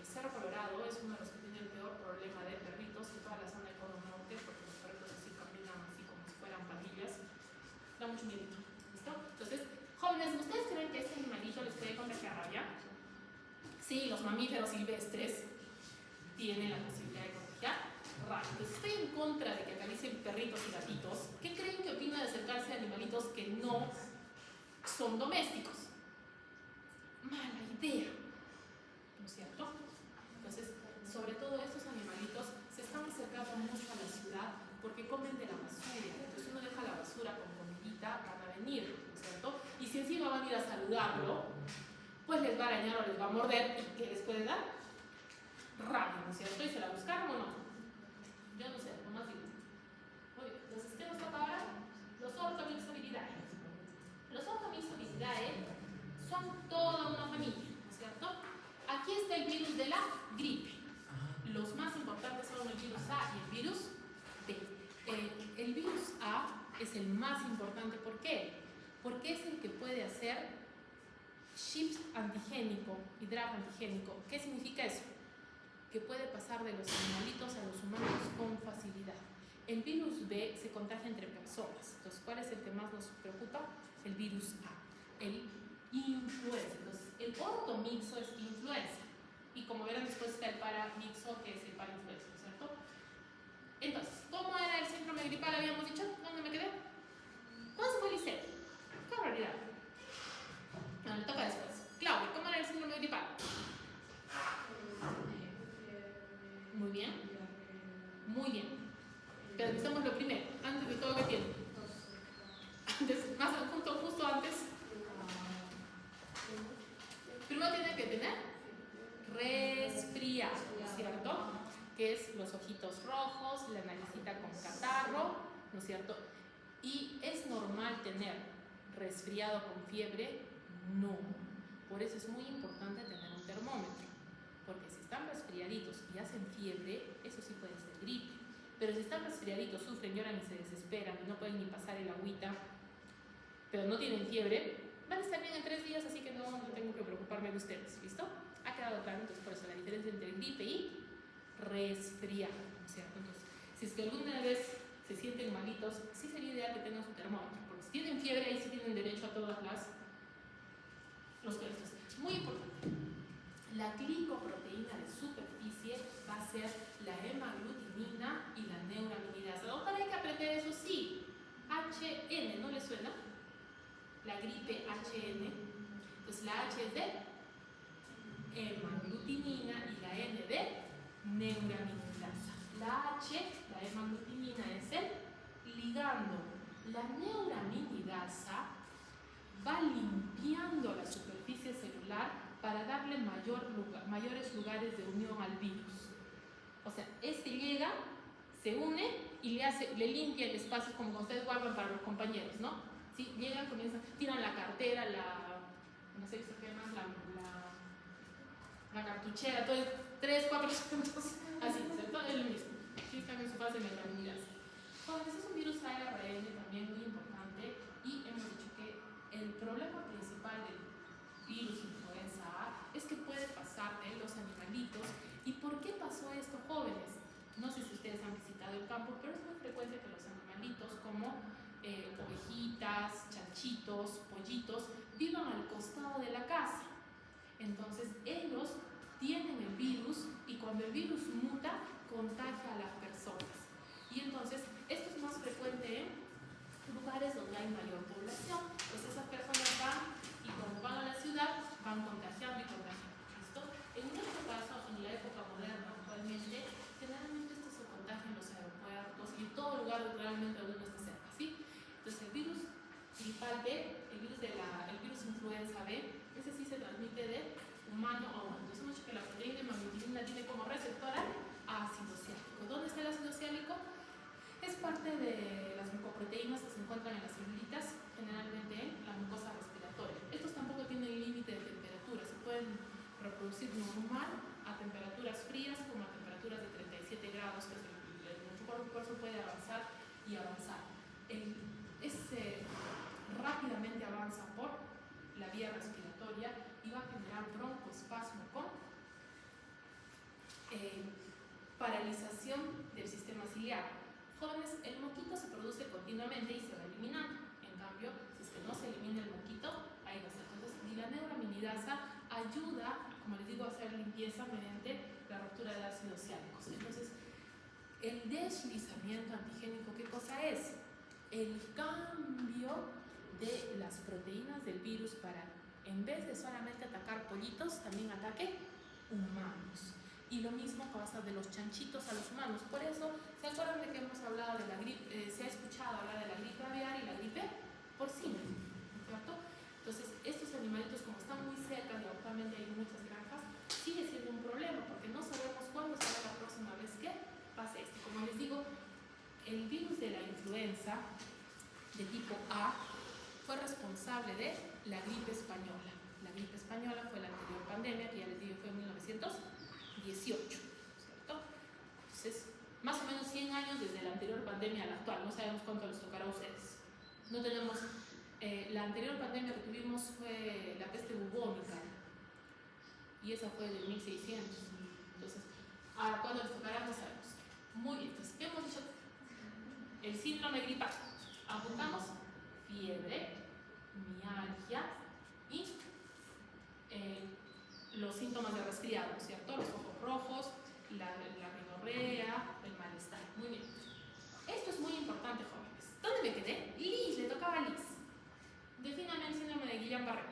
Cerro Colorado es uno de los que tiene el peor problema de perritos en toda la zona de Cono Norte, porque los perritos así caminan así como si fueran pandillas. Da mucho miedo, ¿listo? Entonces, jóvenes, ¿ustedes creen que este animalito les puede contagiar rabia? Sí, los mamíferos silvestres tienen la posibilidad de contagiar rabia. Entonces, estoy en contra de que acaricien perritos y gatitos. ¿Qué creen que opina de acercarse a animalitos que no son domésticos? Mala idea, ¿no es cierto? Entonces, sobre todo estos animalitos se están acercando mucho a la ciudad porque comen de la basura. Entonces uno deja la basura con comidita, van a venir, ¿no es cierto? Y si encima van a ir a saludarlo, pues les va a arañar o les va a morder. ¿Y qué les puede dar? Rabia, ¿no es cierto? ¿Y se la buscaron o no? Yo no sé, nomás digo. Muy bien, entonces, ¿qué nos toca ahora? Los Orthomyxoviridae. Los Orthomyxoviridae son toda una familia, ¿no es cierto? Aquí está el virus de la gripe. Los más importantes son el virus A y el virus B. El virus A es el más importante. ¿Por qué? Porque es el que puede hacer shift antigénico y drag antigénico. ¿Qué significa eso? Que puede pasar de los animalitos a los humanos con facilidad. El virus B se contagia entre personas. Entonces, ¿cuál es el que más nos preocupa? El virus A, el influenza. Entonces, el ortomixo es influenza. Y como verán, después está el paramixo, que es el parainfluenza, ¿no es cierto? Entonces, ¿cómo era el síndrome gripal? Habíamos dicho. ¿Dónde me quedé? ¿Cuándo se fue Liceo? ¡Qué barbaridad! No, le toca después. Claudia, ¿cómo era el síndrome gripal? Muy bien. Muy bien. Pero empezamos lo primero. Antes de todo, ¿qué tiene? Antes, más justo antes. Primero tiene que tener resfriado, ¿no es cierto? Que es los ojitos rojos, la naricita con catarro, ¿no es cierto? ¿Y es normal tener resfriado con fiebre? No. Por eso es muy importante tener un termómetro. Porque si están resfriaditos y hacen fiebre, eso sí puede ser gripe. Pero si están resfriaditos, sufren, lloran y se desesperan y no pueden ni pasar el agüita, pero no tienen fiebre, van a estar bien en 3 días, así que no tengo que preocuparme de ustedes. ¿Listo? ¿Ha quedado claro? Entonces, por eso la diferencia entre gripe y resfriado, ¿no es cierto? Entonces, si es que alguna vez se sienten malitos, sí sería ideal que tengan su termómetro, porque si tienen fiebre, ahí sí tienen derecho a todas los colesterol. Muy importante. La glicoproteína de superficie va a ser la hemaglutinina y la neuraminidasa. Ahora hay que aprender eso sí. HN, ¿no le suena? La gripe HN. Entonces la H es de hemaglutinina y la N de neuraminidasa. La H, la hemaglutinina, es el ligando. La neuraminidasa va limpiando la superficie celular para darle mayores lugares de unión al virus. O sea, este llega, se une y le limpia el espacio como cuando ustedes guardan para los compañeros, ¿no? ¿Sí? Llegan, comienzan, tiran la cartera, no sé qué más, la cartuchera, todo 3, 4 segundos, así, ¿cierto? Es lo mismo. Aquí están en su fase de neuraminidasa. Entonces, es un virus ARN también muy importante y hemos dicho que el problema principal del virus influenza A es que puede pasar de los animalitos. ¿Y por qué pasó esto, jóvenes? No sé si ustedes han visitado el campo, pero es muy frecuente que los animalitos como ovejitas, chanchitos, pollitos vivan al costado de la casa. Entonces ellos tienen el virus y cuando el virus muta, contagia a las personas. Y entonces esto es más frecuente en lugares donde hay mayor población. Pues esas personas van y cuando van a la ciudad van contagiando y contagiando. ¿Listo? En nuestro caso, en la época moderna actualmente, generalmente esto se contagia en los aeropuertos y en todo lugar realmente donde uno esté cerca, ¿sí? Entonces el virus gripal B, el virus influenza B, ese sí se transmite de humano a humano. Entonces hemos dicho que la proteína hemaglutinina tiene como receptora ácido ciálico. ¿Dónde está el ácido ciálico? Es parte de las glucoproteínas que se encuentran en las celulitas, generalmente en la mucosa respiratoria. Estos tampoco tienen límite de temperatura, se pueden reproducir normal a temperaturas frías como a temperaturas de 37 grados, que nuestro cuerpo puede avanzar y avanzar. Rápidamente avanza por la vía respiratoria y va a generar broncoespasmo con paralización del sistema ciliar. Jóvenes, el moquito se produce continuamente y se va eliminando. En cambio, si es que no se elimina el moquito, ahí va a estar. Entonces, la neuraminidasa ayuda, como les digo, a hacer limpieza mediante la ruptura de ácidos ciálicos. Entonces, el deslizamiento antigénico, ¿qué cosa es? El cambio de las proteínas del virus para, en vez de solamente atacar pollitos, también ataque humanos. Y lo mismo pasa de los chanchitos a los humanos. Por eso, ¿se acuerdan de que hemos hablado de la gripe? Se ha escuchado hablar de la gripe aviar y la gripe porcina, ¿cierto? Entonces, estos animalitos, como están muy cerca y actualmente hay muchas granjas, sigue siendo un problema porque no sabemos cuándo será la próxima vez que pase esto. Como les digo, el virus de la influenza de tipo A fue responsable de la gripe española. La gripe española fue la anterior pandemia, que ya les digo fue en 1918, ¿cierto? Entonces, más o menos 100 años desde la anterior pandemia a la actual. No sabemos cuánto les tocará a ustedes. No tenemos... la anterior pandemia que tuvimos fue la peste bubónica y esa fue de 1600. Entonces, ¿a cuándo les tocará? No sabemos. Muy bien, entonces, ¿qué hemos dicho? la rinorrea, el malestar. Muy bien. Esto es muy importante, jóvenes. ¿Dónde me quedé? Liz, le tocaba a Liz. Defíname el síndrome de Guillain-Barré.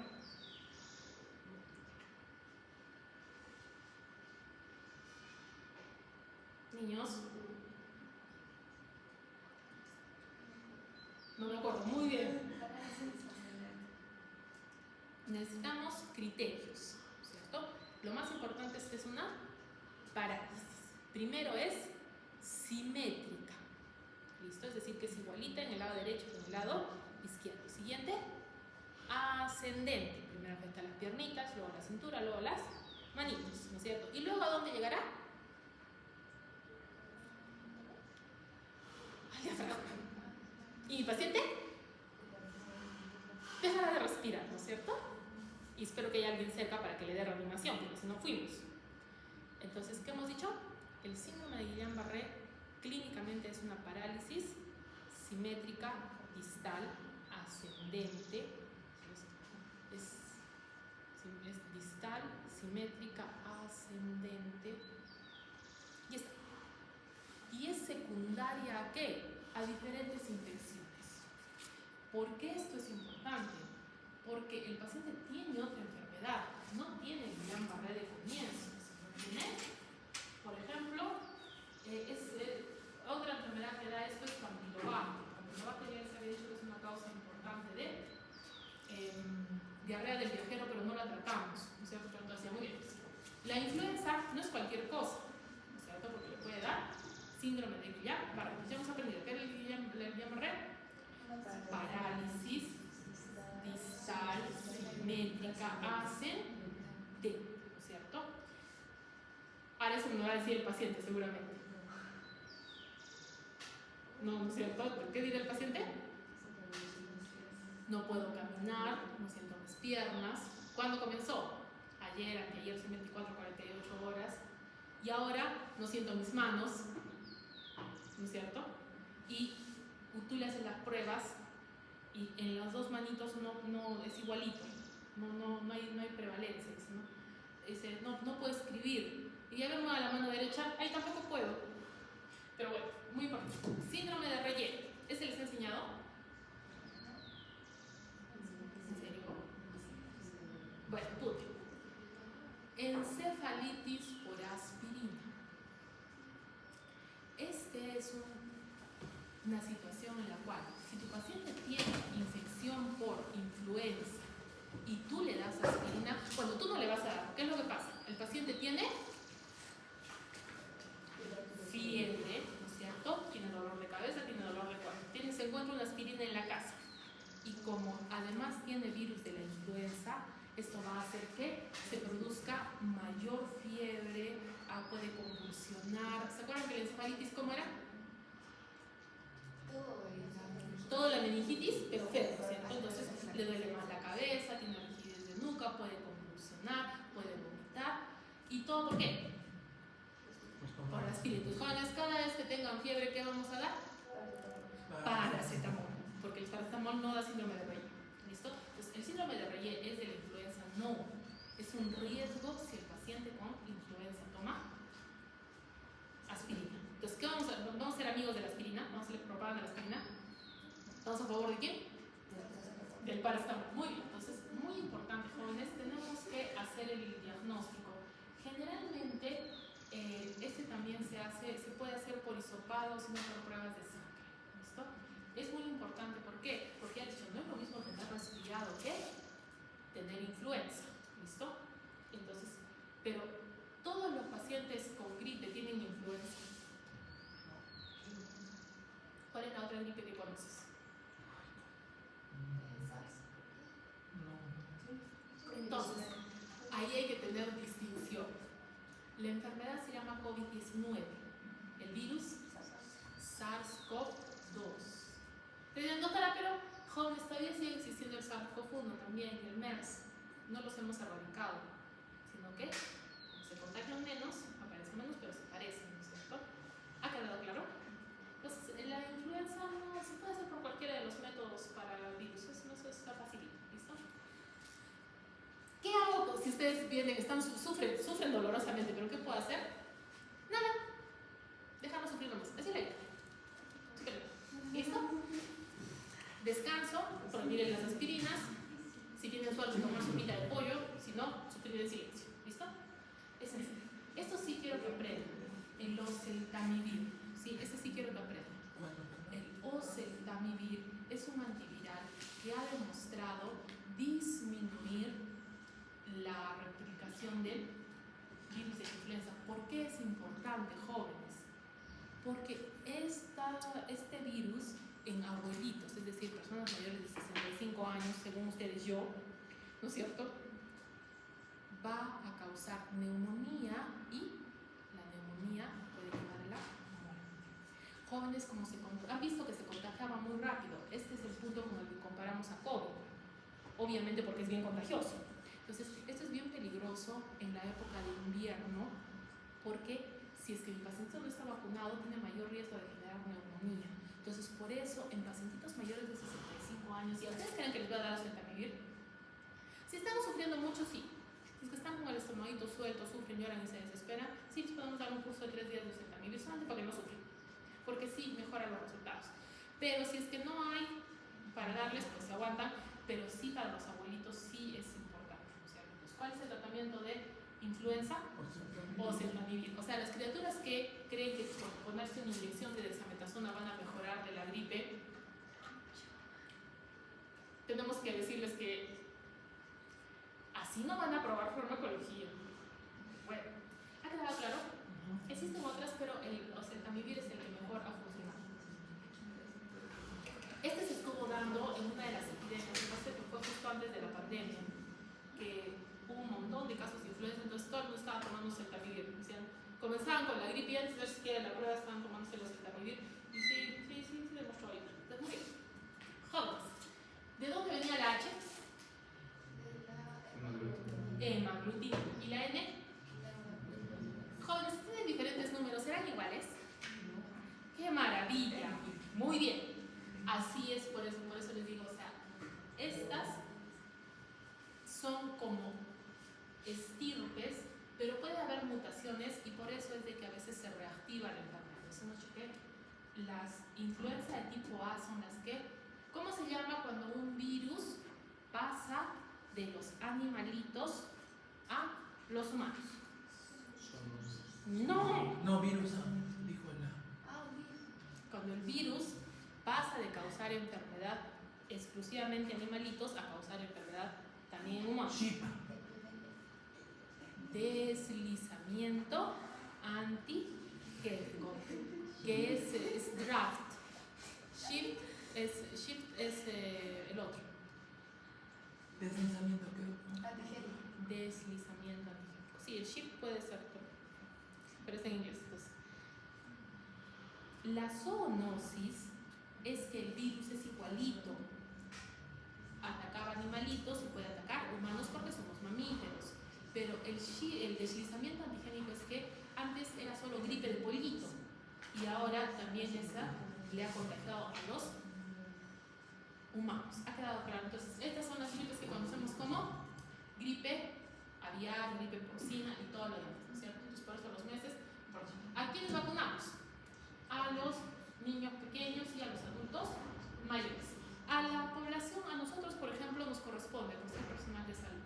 Niños. No me acuerdo. Muy bien. Necesitamos criterios, ¿cierto? Lo más importante es que es una parálisis. Primero es simétrica. ¿Listo? Es decir, que es igualita en el lado derecho que en el lado izquierdo. Siguiente, ascendente. Primero afecta las piernitas, luego la cintura, luego las manitos, ¿no es cierto? ¿Y luego a dónde llegará? Al diafragma. ¿Y mi paciente? Dejará de respirar, ¿no es cierto? Y espero que haya alguien cerca para que le dé reanimación, porque si no fuimos. Entonces, ¿qué hemos dicho? El síndrome de Guillain-Barré clínicamente es una parálisis simétrica distal ascendente. Es distal, simétrica, ascendente. Y está. ¿Y es secundaria a qué? A diferentes infecciones. ¿Por qué esto es importante? Porque el paciente tiene otra enfermedad, no tiene Guillain-Barré de comienzo. ¿Tiene? Por ejemplo, otra enfermedad que da esto es Campylobacter. Campylobacter ya les había dicho que es una causa importante de diarrea del viajero, pero no la tratamos, ¿no es cierto? Entonces, muy bien. La influenza no es cualquier cosa, ¿no es cierto? Porque le puede dar síndrome de Guillain-Barré. Ya hemos aprendido qué era el Guillain-Barré. Parálisis distal simétrica ascendente, ¿no es cierto? Ahora eso me lo va a decir el paciente seguramente. No es cierto. ¿Qué dirá el paciente? No puedo caminar, no siento mis piernas. ¿Cuándo comenzó? Ayer, anteayer, son 24, 48 horas. Y ahora no siento mis manos, ¿no es cierto? Y tú le haces las pruebas y en las dos manitos no es igualito, no hay prevalencia, no puedo escribir. Y ya vemos a la mano derecha, ahí tampoco puedo. Pero bueno, muy importante. Síndrome de Reye, ¿ese les he enseñado? ¿En serio? Bueno, tú. Encefalitis por aspirina. Este es una situación en la cual, si tu paciente tiene infección por influenza y tú le das aspirina, cuando tú no le vas a dar, ¿qué es lo que pasa? El paciente tiene fiebre, ¿no es cierto? Tiene dolor de cabeza, tiene dolor de cuerpo. Se encuentra una aspirina en la casa. Y como además tiene virus de la influenza, esto va a hacer que se produzca mayor fiebre, puede convulsionar. ¿Se acuerdan que la encefalitis cómo era? Todo la meningitis, pero feo, ¿cierto? Entonces le duele más la cabeza, tiene rigidez de nuca, puede convulsionar, puede vomitar. ¿Y todo por qué? Por las aspirinas. Jóvenes, cada vez que tengan fiebre, ¿qué vamos a dar? Paracetamol, porque el paracetamol no da síndrome de Reye. ¿Listo? Entonces, el síndrome de Reye es de la influenza, no. Es un riesgo si el paciente con influenza toma aspirina. Entonces, ¿qué vamos a hacer? ¿Vamos a ser amigos de la aspirina? ¿Vamos a hacerle propaganda de la aspirina? ¿Estamos a favor de quién? Del paracetamol. Muy bien. Entonces, muy importante, jóvenes, tenemos que hacer el diagnóstico. Generalmente, este también se puede hacer por hisopado, sino por pruebas de sangre. ¿Listo? Es muy importante. ¿Por qué? Porque ya he dicho, no es lo mismo tener resfriado que tener influenza. ¿Listo? Entonces, pero todos los pacientes con gripe tienen influenza. ¿Cuál es la otra gripe que conoces? Entonces, ahí hay que tener distinción. La enfermedad se llama COVID-19. El virus SARS-CoV-2. Te dirán, doctora, pero jóvenes, todavía sigue existiendo el SARS-CoV-1 también y el MERS. No los hemos erradicado, sino que se contagian menos, aparecen menos, pero se parecen, ¿no es cierto? ¿Ha quedado claro? Entonces, la influenza no se puede hacer por cualquiera de los métodos para virus, eso está facilito, ¿listo? ¿Qué hago si ustedes vienen, sufren dolorosamente, pero qué puedo hacer? No, que ha demostrado disminuir la replicación del virus de influenza. ¿Por qué es importante, jóvenes? Porque este virus en abuelitos, es decir, personas mayores de 65 años, según ustedes yo, ¿no es cierto?, va a causar neumonía y la neumonía puede llevar a la muerte. Jóvenes, como han visto que se contagiaba muy rápido, este es el punto con el que comparamos a COVID, obviamente porque es bien contagioso. Entonces, esto es bien peligroso en la época de invierno, porque si es que el paciente no está vacunado, tiene mayor riesgo de generar neumonía. Entonces, por eso, en pacientitos mayores de 65 años, ¿y a ustedes creen que les va a dar oseltamivir? Si están sufriendo mucho, sí. Si es que están con el estomaguito suelto, sufren, lloran y se desesperan, sí les podemos dar un curso de 3 días de oseltamivir, solamente para que no sufran, porque sí mejora los resultados. Pero si es que no hay para darles, pues se aguantan, pero sí para los abuelitos sí es importante. O sea, pues, ¿cuál es el tratamiento de influenza? Oseltamivir. O sea, las criaturas que creen que por ponerse una inyección de dexametasona van a mejorar de la gripe, tenemos que decirles que así no van a probar farmacología. Bueno, ¿ha quedado claro? Existen otras, pero el oseltamivir es el que mejor ha funcionado. Este se estuvo dando en una de las epidemias, que fue justo antes de la pandemia, que hubo un montón de casos de influenza, entonces todo el mundo estaba tomando oseltamivir. Comenzaban con la gripe y antes de ver siquiera la prueba estaban tomándose el oseltamivir y sí demostró ahorita. Entonces, muy bien. Jóvenes, ¿de dónde venía la H? Hemaglutina. ¿Y la N? Jóvenes, tienen diferentes números, ¿serán iguales? ¡Qué maravilla! Muy bien. Así es, por eso les digo, o sea, estas son como estirpes, pero puede haber mutaciones y por eso es de que a veces se reactiva la enfermedad. Eso no chequé. Las influencias de tipo A son las que, ¿cómo se llama cuando un virus pasa de los animalitos a los humanos? No. No, virus, dijo la. Cuando el virus pasa de causar enfermedad exclusivamente en animalitos a causar enfermedad también en humanos. Shipa. Deslizamiento antigénico, que es draft. Shift es el otro. Deslizamiento, ¿qué? Deslizamiento antigénico. Sí, el shift puede ser, pero es en inglés. Entonces, la zoonosis es que el virus es igualito. Atacaba animalitos y puede atacar humanos porque somos mamíferos. Pero el deslizamiento antigénico es que antes era solo gripe de pollito y ahora también esa le ha contagiado a los humanos. ¿Ha quedado claro? Entonces, estas son las gripes que conocemos como gripe aviar, gripe porcina y todo lo demás, ¿no es cierto? Entonces, por eso los meses. ¿A quiénes vacunamos? A los niños pequeños y a los adultos mayores. A la población, a nosotros, por ejemplo, nos corresponde, a nuestro personal de salud,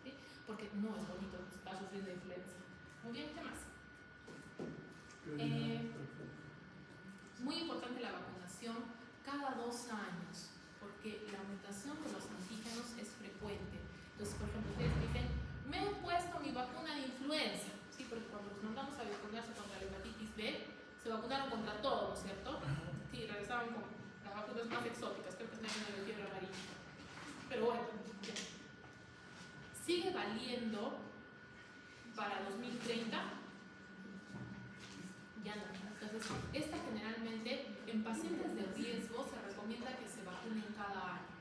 ¿sí? Porque no es bonito estar sufriendo influenza. Muy bien, ¿qué más? Muy importante la vacunación cada 2 años, porque la mutación de los antígenos es frecuente. Entonces, por ejemplo, ustedes dicen, me he puesto mi vacuna de influenza, ¿sí? Porque cuando los mandamos a vacunarse contra la hepatitis B, se vacunaron contra todo, ¿no es cierto? Sí, regresaban con las vacunas más exóticas, creo que es una de fiebre amarilla. Pero bueno, ya. Sigue valiendo para 2030, ya no. Entonces, esta generalmente en pacientes de riesgo se recomienda que se vacunen cada año.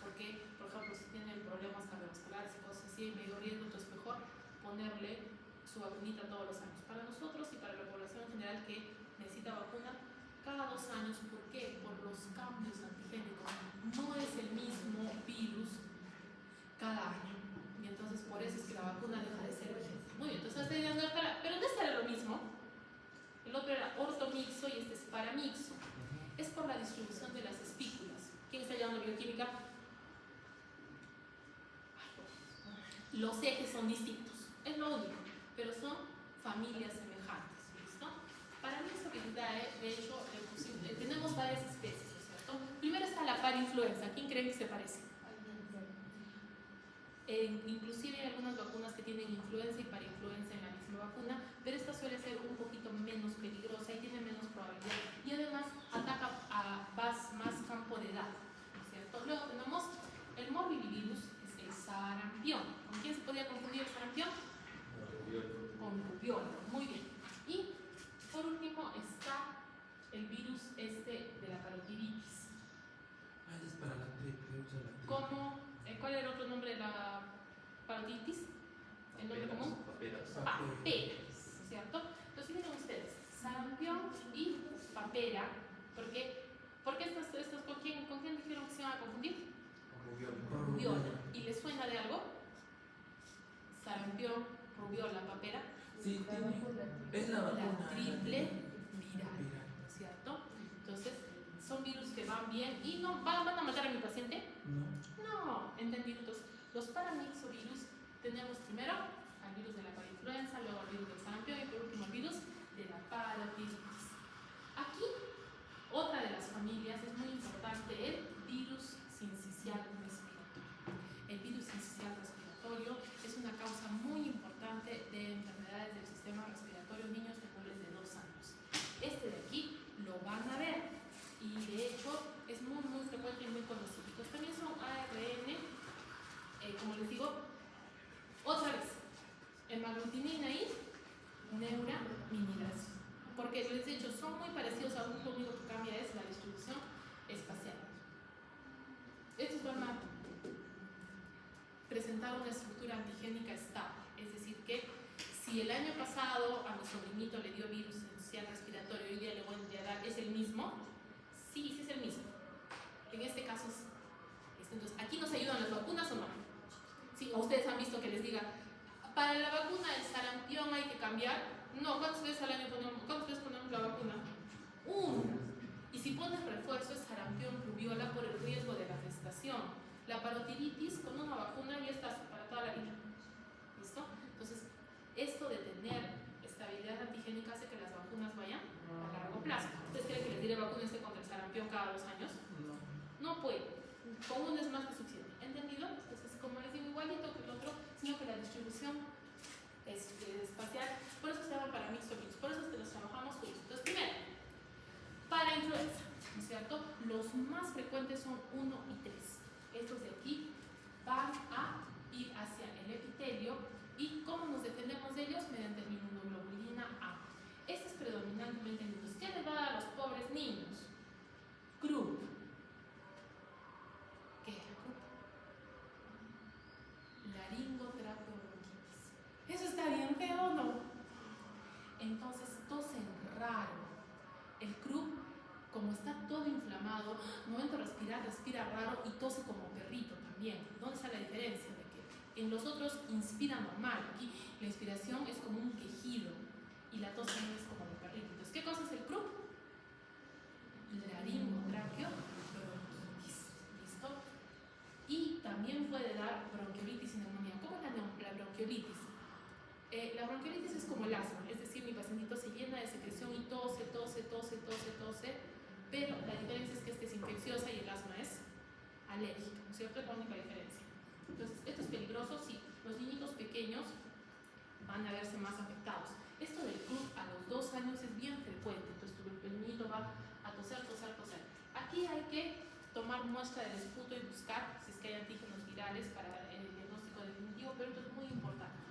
Porque, por ejemplo, si tienen problemas cardiovasculares y cosas así, medio riesgo, entonces mejor ponerle su vacunita todos los años. Para nosotros y para la población en general que necesita vacuna, cada 2 años. ¿Por qué? Por los cambios antigénicos. No es el mismo virus cada año. Y entonces por eso es que la vacuna deja de ser vigente. Muy bien, entonces estoy dando pero no era lo mismo. El otro era ortomixo y este es paramixo. Es por la distribución de las espículas. ¿Quién está llevando bioquímica? Los ejes son distintos, es lo único, pero son familias semejantes, ¿listo? Paramixo, de hecho, tenemos varias especies, ¿cierto? Primero está la parainfluenza, ¿quién creen que se parece? Inclusive hay algunas vacunas que tienen influenza y parainfluenza en la misma vacuna, pero esta suele ser un poquito menos peligrosa y tiene menos probabilidad. Y además ataca a más campo de edad, ¿no es cierto? Luego tenemos el morbillivirus, es el sarampión. ¿Con quién se podría confundir el sarampión? Con rubiola. Muy bien. Y por último está el virus de la parotiditis. Ah, ese es para la gripe, usa la gripe. ¿Cuál era el otro nombre de la parotiditis? ¿El nombre común? Paperas. Paperas, ¿no es cierto? Entonces miren ustedes, sarampión y papera, ¿por qué estas con quién dijeron que se van a confundir? Con Rubiola. ¿Y les suena de algo? Sarampión, rubiola, papera. Sí, tiene. Es la vacuna. La triple viral, ¿no es cierto? Entonces, son virus que van bien y no van a matar a mi paciente. No, entendido. Entonces, los paramyxovirus tenemos primero al virus de la parainfluenza, luego al virus del sarampión y por último al virus de la parotiditis. Aquí, otra de las familias es muy importante, el virus sincicial respiratorio. El virus sincicial respiratorio es una causa muy importante de enfermedades del sistema respiratorio en niños menores de 2 años. Este de aquí lo van a ver y de hecho es muy frecuente y muy conocido. Pues también son ARN, como les digo, otra vez, hemaglutinina y neuraminidasa. Porque les he dicho, son muy parecidos a uno, lo único que cambia es la distribución espacial. Estos van a presentar una estructura antigénica estable, es decir que si el año pasado a mi sobrinito le dio virus sincicial respiratorio y hoy día le voy a dar, ¿es el mismo? Sí es el mismo. En este caso sí. Entonces, ¿aquí nos ayudan las vacunas o no? Sí, o ustedes han visto que les diga, para la vacuna del sarampión hay que cambiar. No, ¿cuántas veces al año ponemos la vacuna? Una. Y si pones refuerzo es sarampión, rubiola por el riesgo de la gestación. La parotiditis con una vacuna ya estás para toda la vida. ¿Listo? Entonces, esto de tener estabilidad antigénica hace que las vacunas vayan a largo plazo. ¿Ustedes creen que les diré vacúnense contra el sarampión cada 2 años? No puede. Con uno es más que suficiente. ¿Entendido? Entonces, como les digo, igualito que el otro, sino que la distribución espacial, por eso se llama paramyxovirus, por eso los trabajamos juntos. Entonces, primero, para influenza, ¿no es cierto? Los más frecuentes son 1 y 3. Estos de aquí van a ir hacia el epitelio y ¿cómo nos defendemos de ellos? Mediante inmunoglobulina A. Este es predominantemente en niños. ¿Qué les va a dar a los pobres niños? Croup. ¿Qué es croup? Laringotrapeobronquitis. ¿Eso está bien feo o no? Entonces tosen raro. El croup, como está todo inflamado, no momento de respirar, respira raro y tose como perrito también. ¿Dónde está la diferencia? De que en los otros inspira normal, aquí la inspiración es como un quejido y la tos no es como de perrito. Entonces, ¿qué cosa es el croup? Laringotrapeobronquitis. ¿Listo? Y también puede dar bronquiolitis y neumonía. ¿Cómo es la bronquiolitis? La bronquiolitis es como el asma, es decir, mi pacientito se llena de secreción y tose, pero la diferencia es que esta es infecciosa y el asma es alérgico, ¿no es cierto? Es la única diferencia. Entonces, esto es peligroso, sí. Los niñitos pequeños van a verse más afectados. Esto del croup a los 2 años es bien frecuente, entonces el niñito va a toser. Aquí hay que tomar muestra del esputo y buscar si es que hay antígenos virales para el diagnóstico definitivo, pero esto es muy importante.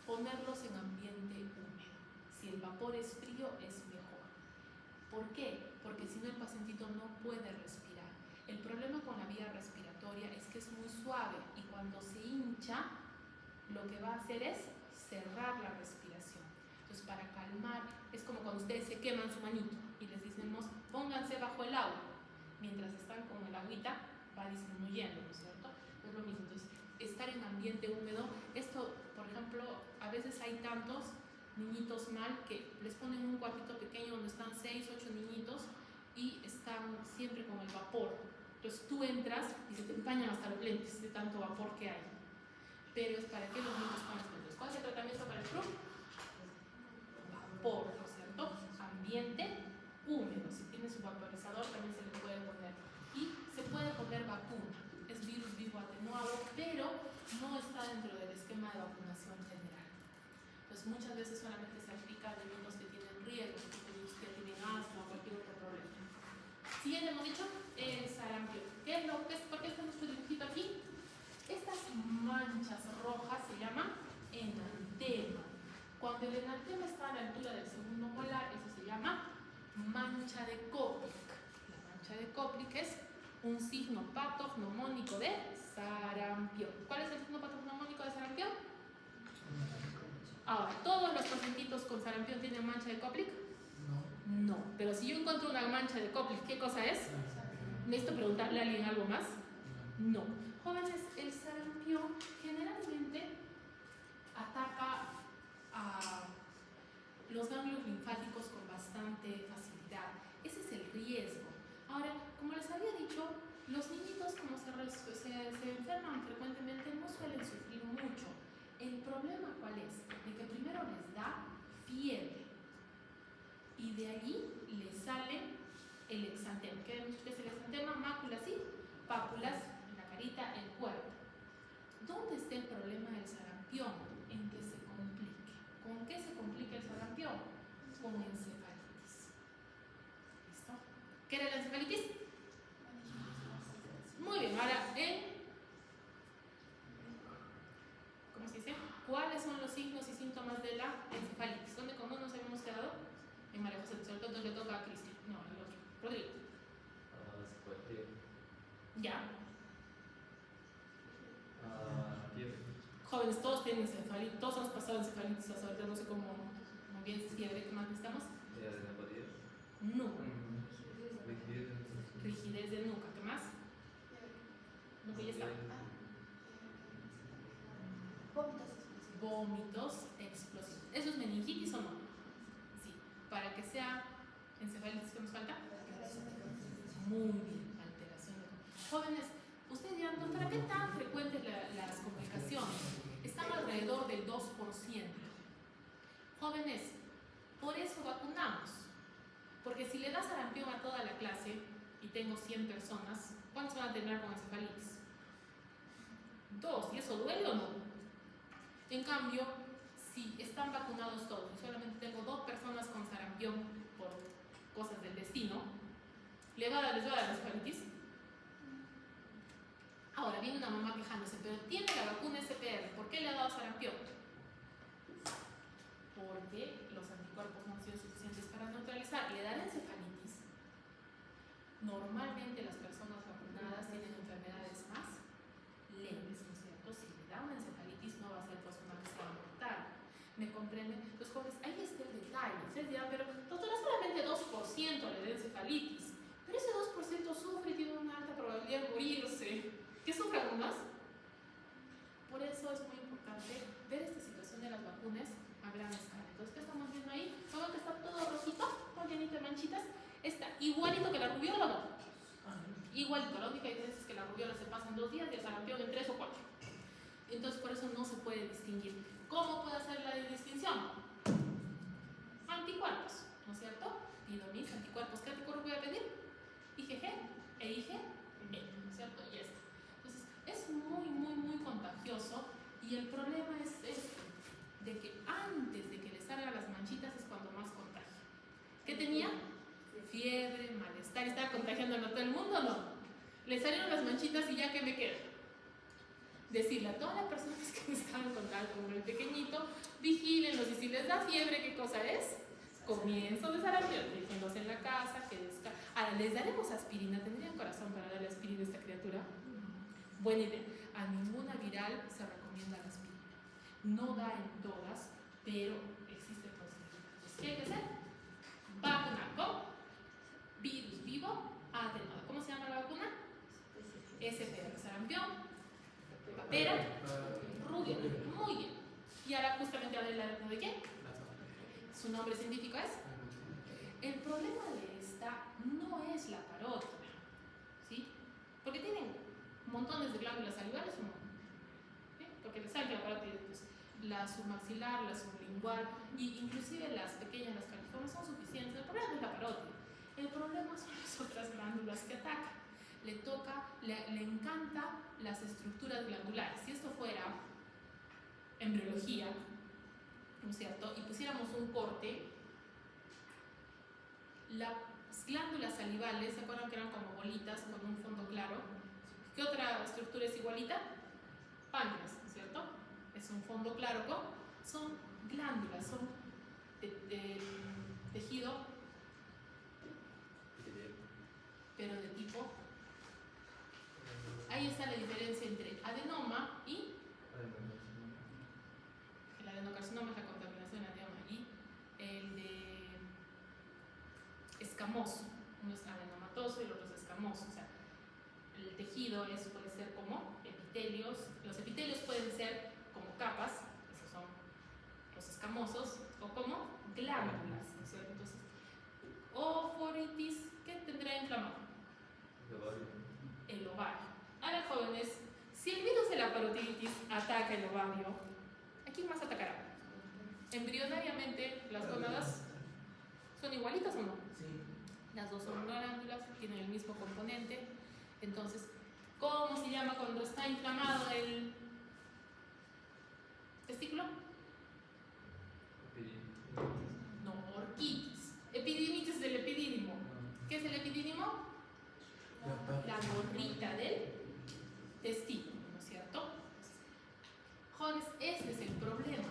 Ponerlos en ambiente húmedo. Si el vapor es frío, es mejor. ¿Por qué? Porque si no el pacientito no puede respirar. El problema con la vía respiratoria es que es muy suave y cuando se hincha, lo que va a hacer es cerrar la respiración. Entonces, para calmar, es como cuando ustedes se queman su manito y les decimos, pónganse bajo el agua. Mientras están con el agüita, va disminuyendo, ¿no es cierto? Es lo mismo. Entonces, estar en ambiente húmedo, esto, por ejemplo, a veces hay tantos niñitos mal que les ponen un cuartito pequeño donde están 6, 8 niñitos y están siempre con el vapor. Entonces tú entras y se te empañan hasta los lentes de tanto vapor que hay. Pero es para que los niños pongan los lentes. ¿Cuál es el tratamiento para el croup? Vapor, ¿no es cierto? Ambiente húmedo. Si tiene su vaporizador también se le puede poner. Y muchas veces solamente se aplica a niños que tienen riesgo, niños que tienen asma o cualquier otro problema. Siguiente hemos dicho, el sarampión. ¿Qué es lo que es? ¿Por qué está nuestro dibujito aquí? Estas manchas rojas se llaman enantema. Cuando el enantema está a la altura del segundo molar, eso se llama mancha de Koplik. La mancha de Koplik es un signo patognomónico de sarampión. ¿Cuál es el signo patognomónico de sarampión? Ahora, ¿todos los pacientitos con sarampión tienen mancha de Koplik? No. No. Pero si yo encuentro una mancha de Koplik, ¿qué cosa es? ¿Necesito preguntarle a alguien algo más? No. Jóvenes, el sarampión generalmente ataca a los ganglios linfáticos con bastante facilidad. Ese es el riesgo. Ahora, como les había dicho, los niñitos como se enferman frecuentemente no suelen sufrir mucho. El problema ¿cuál es? De que primero les da fiebre y de allí les sale el exantema. ¿Qué es el exantema? Máculas y pápulas en la carita, el cuerpo. ¿Dónde está el problema del sarampión? En que se complique. ¿Con qué se complica el sarampión? Con encefalitis. ¿Listo? ¿Qué era la encefalitis? Muy bien, ahora ¿cómo se dice? ¿Cuáles son los signos y síntomas de la encefalitis? ¿Dónde con uno nos habíamos quedado? En María José, sobre todo le toca a Cristian. No, el otro. Rodrigo. Ya. Fiebre. Jóvenes, todos tienen encefalitis, todos hemos pasado encefalitis hasta ahorita, no sé cómo bien fiebre, ¿qué más necesitamos? Adenopatía. No. Rigidez. Rigidez de nuca, ¿qué más? No, ya está. Vómitos explosivos. ¿Eso es meningitis o no? Sí. Para que sea encefalitis, ¿qué nos falta? Muy bien, alteración de... Jóvenes, ustedes dirán, doctora, ¿qué tan frecuentes las complicaciones? Están alrededor del 2%. Jóvenes, por eso vacunamos. Porque si le das sarampión a toda la clase y tengo 100 personas, ¿cuántos van a terminar con encefalitis? 2, ¿y eso duele o no? En cambio, si están vacunados todos y solamente tengo 2 personas con sarampión por cosas del destino, ¿les va a dar encefalitis? Ahora viene una mamá quejándose, pero tiene la vacuna SPR, ¿por qué le ha dado sarampión? Porque los anticuerpos no han sido suficientes para neutralizar. ¿Le dará encefalitis? Normalmente las personas vacunadas tienen enfermedades más leves, ¿no es cierto? Si le da una encefalitis no va a ser pues una que sea mortal. ¿Me comprenden? Los jóvenes, ahí está el detalle. Ustedes dirán, pero doctora, solamente 2% le da encefalitis. Pero ese 2% sufre y tiene una alta probabilidad de morirse. ¿Qué sufre aún más? Por eso es muy importante ver esta situación de las vacunas a gran escala. Entonces, ¿qué estamos viendo ahí? ¿Cómo que está todo rojito? Todo llenito de manchitas. Está igualito que la rubiola, ¿no? Igualito. La única diferencia es que la rubiola se pasa en 2 días y el sarampión en 3 o 4. Entonces, por eso no se puede distinguir. ¿Cómo puede hacer la distinción? Anticuerpos, ¿no es cierto? Pido mis anticuerpos. ¿Qué anticuerpos voy a pedir? IgG e IgE, ¿no es cierto? Y ya está. Entonces, es muy contagioso y el problema es este, de que antes de que le salgan las manchitas es cuando más contagia. ¿Qué tenía? Fiebre, malestar, ¿estaba contagiando a todo el mundo o no? Le salieron las manchitas y ya ¿qué me queda? Decirle a todas las personas que están en contacto con el pequeñito, vigílenlos y si les da fiebre, ¿qué cosa es? Comienzo de sarampión, déjenlos en la casa, que descansen. Ahora, ¿les daremos aspirina? ¿Tendrían corazón para darle aspirina a esta criatura? Buena idea. A ninguna viral se recomienda la aspirina. No da en todas, pero existe posibilidad. Entonces, ¿qué hay que hacer? Vacunar con virus vivo atenuado. ¿Cómo se llama la vacuna? SPR, sarampión, papera, rubiola. Muy bien. Y ahora justamente a ver la de qué. Su nombre científico es. El problema de esta no es la parótida, ¿sí? Porque tienen montones de glándulas salivales, ¿sí? Porque les sale la parótida, pues, la submaxilar, la sublingual, y inclusive las pequeñas, las califormes son suficientes. El problema no es la parótida. El problema son las otras glándulas que atacan. Le encanta las estructuras glandulares. Si esto fuera embriología, ¿no es cierto?, y pusiéramos un corte, las glándulas salivales, ¿se acuerdan que eran como bolitas con un fondo claro? ¿Qué otra estructura es igualita? Páncreas, ¿no es cierto? Es un fondo claro son glándulas, son de tejido, pero de tipo. Ahí está la diferencia entre adenoma y el adenocarcinoma, es la contaminación del adenoma, y el de escamoso. Uno es adenomatoso y el otro es escamoso. O sea, el tejido puede ser como epitelios. Los epitelios pueden ser como capas, esos son los escamosos, o como glándulas, ¿no es cierto? Entonces, oforitis, ¿qué tendrá inflamado? El ovario. Ahora, jóvenes, si el virus de la parotiditis ataca el ovario, ¿a quién más atacará? Embrionariamente, las gónadas son igualitas o no? Sí. Las dos son glándulas, tienen el mismo componente. Entonces, ¿cómo se llama cuando está inflamado el testículo? No, orquitis. Epididimitis del epidídimo. ¿Qué es el epidídimo? La gorrita del testículo, ¿no es cierto? Jóvenes, este es el problema.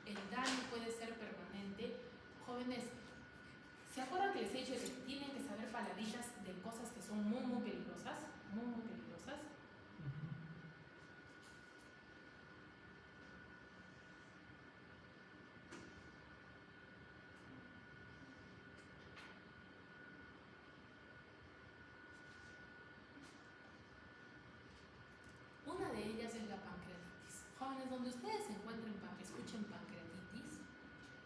El daño puede ser permanente. Jóvenes, ¿se acuerdan que les he dicho que tienen que saber palabritas de cosas que son muy, muy peligrosas? Muy, muy peligrosas. Una de ellas es la pancreatitis. Jóvenes, donde ustedes se encuentren, escuchen pancreatitis,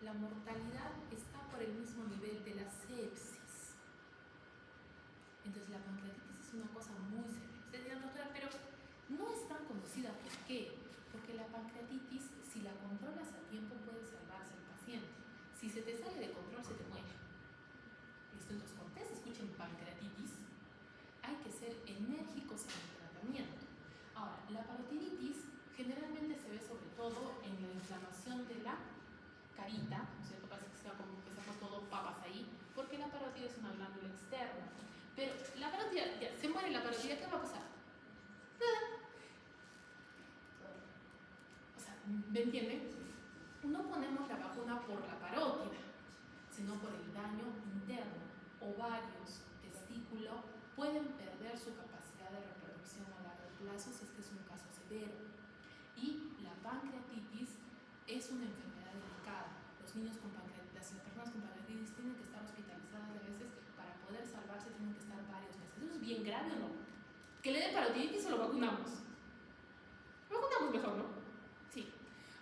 la mortalidad está por el mismo nivel de la sepsis. Entonces la pancreatitis es una cosa muy seria. Ustedes dirán, doctora, pero no es tan conocida. ¿Por qué? Porque la pancreatitis, si la controlas a tiempo, puede salvarse el paciente. Si se te sale de control, se te muere. ¿Listo? Entonces, cuando ustedes escuchen pancreatitis, hay que ser enérgicos en el tratamiento. Ahora, la parotiditis generalmente se ve sobre todo en la inflamación de la carita, ¿no es cierto? Parece que está como que se ha puesto todo papas ahí, porque la parótida es una glándula externa. Pero la parótida, ya, se muere la parótida, ¿qué va a pasar? Nada. O sea, ¿me entienden? No ponemos la vacuna por la parótida, sino por el daño interno. Ovarios, testículo, pueden perder su capacidad de reproducción a largo plazo si es que es un caso severo. Y la pancreatitis es una enfermedad delicada. Los niños con pancreatitis, las personas con pancreatitis tienen que estar hospitalizadas a veces para poder salvarse, tienen que estar varios meses. ¿Eso es bien grave o no? ¿Que le dé parotiditis o lo vacunamos? Lo vacunamos mejor, ¿no? Sí.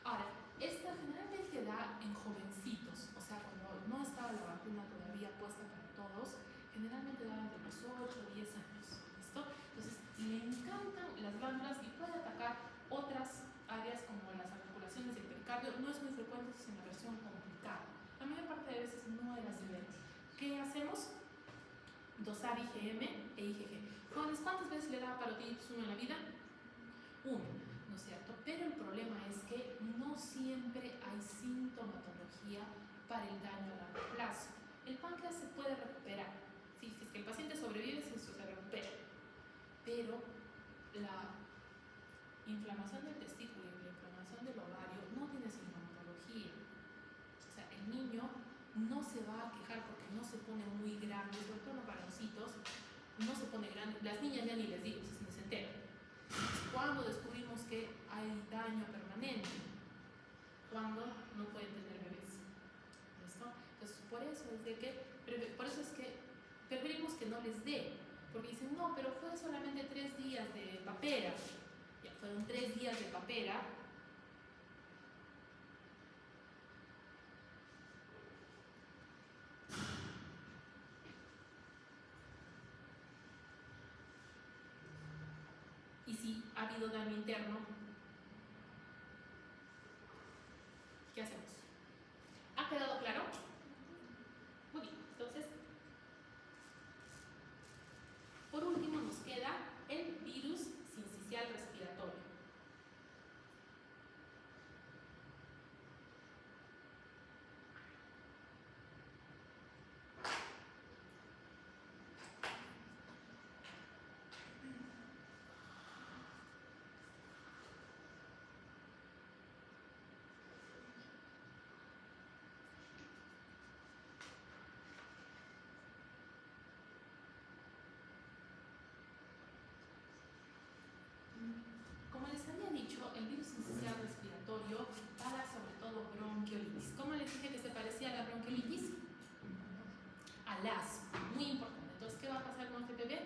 Ahora, esta generalmente da en jovencitos, o sea, cuando no estaba la vacuna todavía puesta para todos, generalmente da entre los 8 o 10 años. ¿Listo? Entonces, le encantan las glándulas y puede atacar otras áreas como las articulaciones del pericardio. No es muy frecuente, es una versión complicada. La mayor parte de veces no era severa. ¿Qué hacemos? Dosar IgM e IgG. Jóvenes, ¿cuántas veces le da parotiditis uno en la vida? Uno, ¿no es cierto? Pero el problema es que no siempre hay sintomatología para el daño a largo plazo. El páncreas se puede recuperar. Sí, si es que el paciente sobrevive, se recupera. Pero la inflamación del testículo y la inflamación del ovario no tiene sintomatología. O sea, el niño no se va a quejar porque no se pone muy grande, sobre todo los varoncitos, no se pone grande. Las niñas ya ni les digo, ni se enteran. Cuando descubrimos que hay daño permanente, cuando no pueden tener bebés. ¿Listo? Entonces, por eso es que preferimos que no les dé, porque dicen, no, pero fue solamente 3 días de papera. Ya fueron 3 días de papera. Y si ha habido daño interno, ¿qué hacemos? ¿Ha quedado claro? Muy bien, entonces, por último nos queda el virus sincicial respiratorio. falaz, muy importante. Entonces, ¿qué va a pasar con este bebé?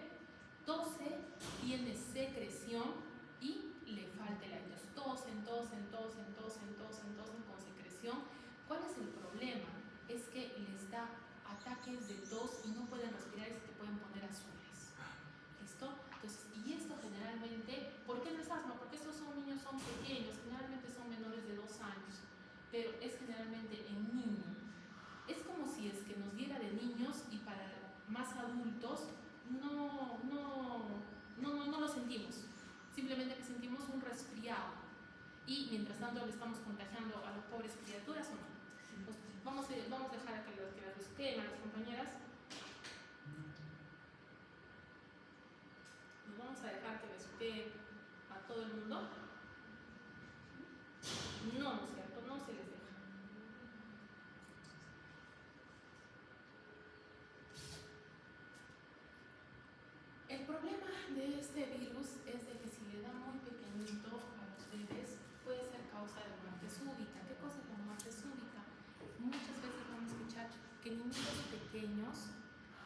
Tose, tiene secreción y le falta el aire. Entonces, tosen con secreción. ¿Cuál es el problema? Es que les da ataques de tos y no pueden respirar y se te pueden poner azules. ¿Listo? Entonces, y esto generalmente, ¿por qué no es asma? Porque estos niños son pequeños, generalmente son menores de 2 años, pero es generalmente en niños. Es como si es que nos diera de niños y para más adultos no lo sentimos. Simplemente que sentimos un resfriado y mientras tanto le estamos contagiando a las pobres criaturas o no. Entonces, vamos a dejar a que las busquen a las compañeras. Nos vamos a dejar que besuqueen a todo el mundo. No, ¿no es cierto? No se les deja. El problema de este virus es de que si le da muy pequeñito a los bebés puede ser causa de muerte súbita. ¿Qué cosa es la muerte súbita? Muchas veces van a escuchar que niños pequeños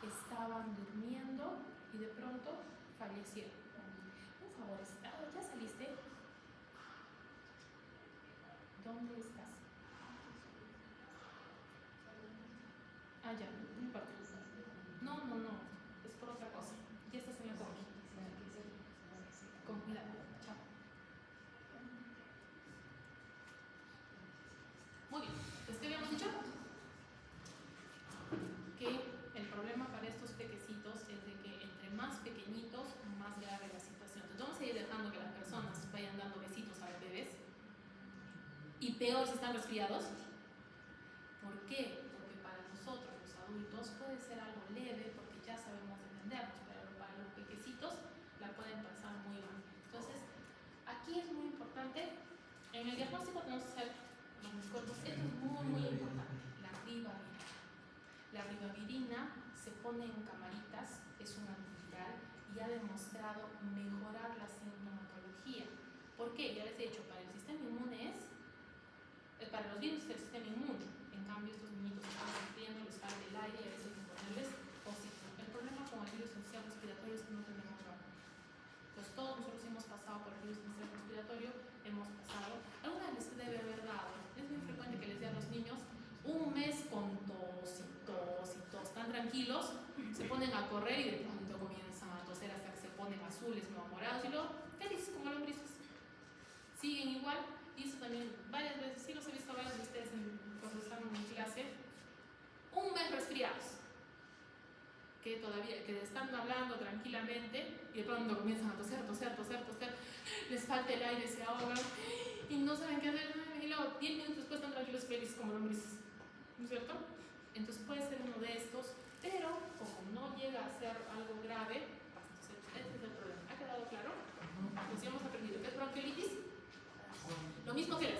estaban durmiendo y de pronto fallecieron. Por favor, ¿ya saliste? ¿Dónde estás? Ah, ya, no importa. No, es por otra cosa. Ya estás en la comida. Con cuidado. Chao. Muy bien. Pues, ¿qué habíamos dicho? Que el problema para estos pequecitos es de que entre más pequeñitos, más grave la situación. Entonces vamos a ir dejando que las personas vayan dando besitos a los bebés. Y peor si están resfriados. ¿Por qué? Porque para nosotros, los adultos, puede ser algo leve porque ya sabemos defendernos, pero para los pequecitos la pueden pasar muy mal. Entonces, aquí es muy importante, en el diagnóstico tenemos que hacer los anticuerpos. Esto es muy importante, la ribavirina. La ribavirina se pone en camaritas, es un antiviral y ha demostrado mejorar la sintomatología. ¿Por qué? Ya les he dicho, para el sistema inmune para los virus es el sistema inmune. En cambio, estos niñitos están sufriendo, les falta el aire y a veces hay que ponerles oxígeno. El problema con el virus inicial respiratorio es que no tenemos vacuna. Entonces, todos nosotros hemos pasado por el virus inicial respiratorio, hemos pasado. Alguna vez les debe haber dado, es muy frecuente que les dé a los niños un mes con tos, están tranquilos, se ponen a correr y de pronto comienzan a toser hasta que se ponen azules, no morados y luego felices como lombrices. Siguen igual. Y eso también varias veces, sí los he visto varios de ustedes cuando están en clase, un mes resfriados, que están hablando tranquilamente y de pronto comienzan a toser, les falta el aire, se ahogan y no saben qué hacer y luego 10 minutos después están tranquilos, felices como lombrices, ¿no es cierto? Entonces puede ser uno de estos, pero como no llega a ser algo grave, entonces ese es el problema. ¿Ha quedado claro? Pues ya hemos aprendido que es bronquiolitis. Lo mismo que las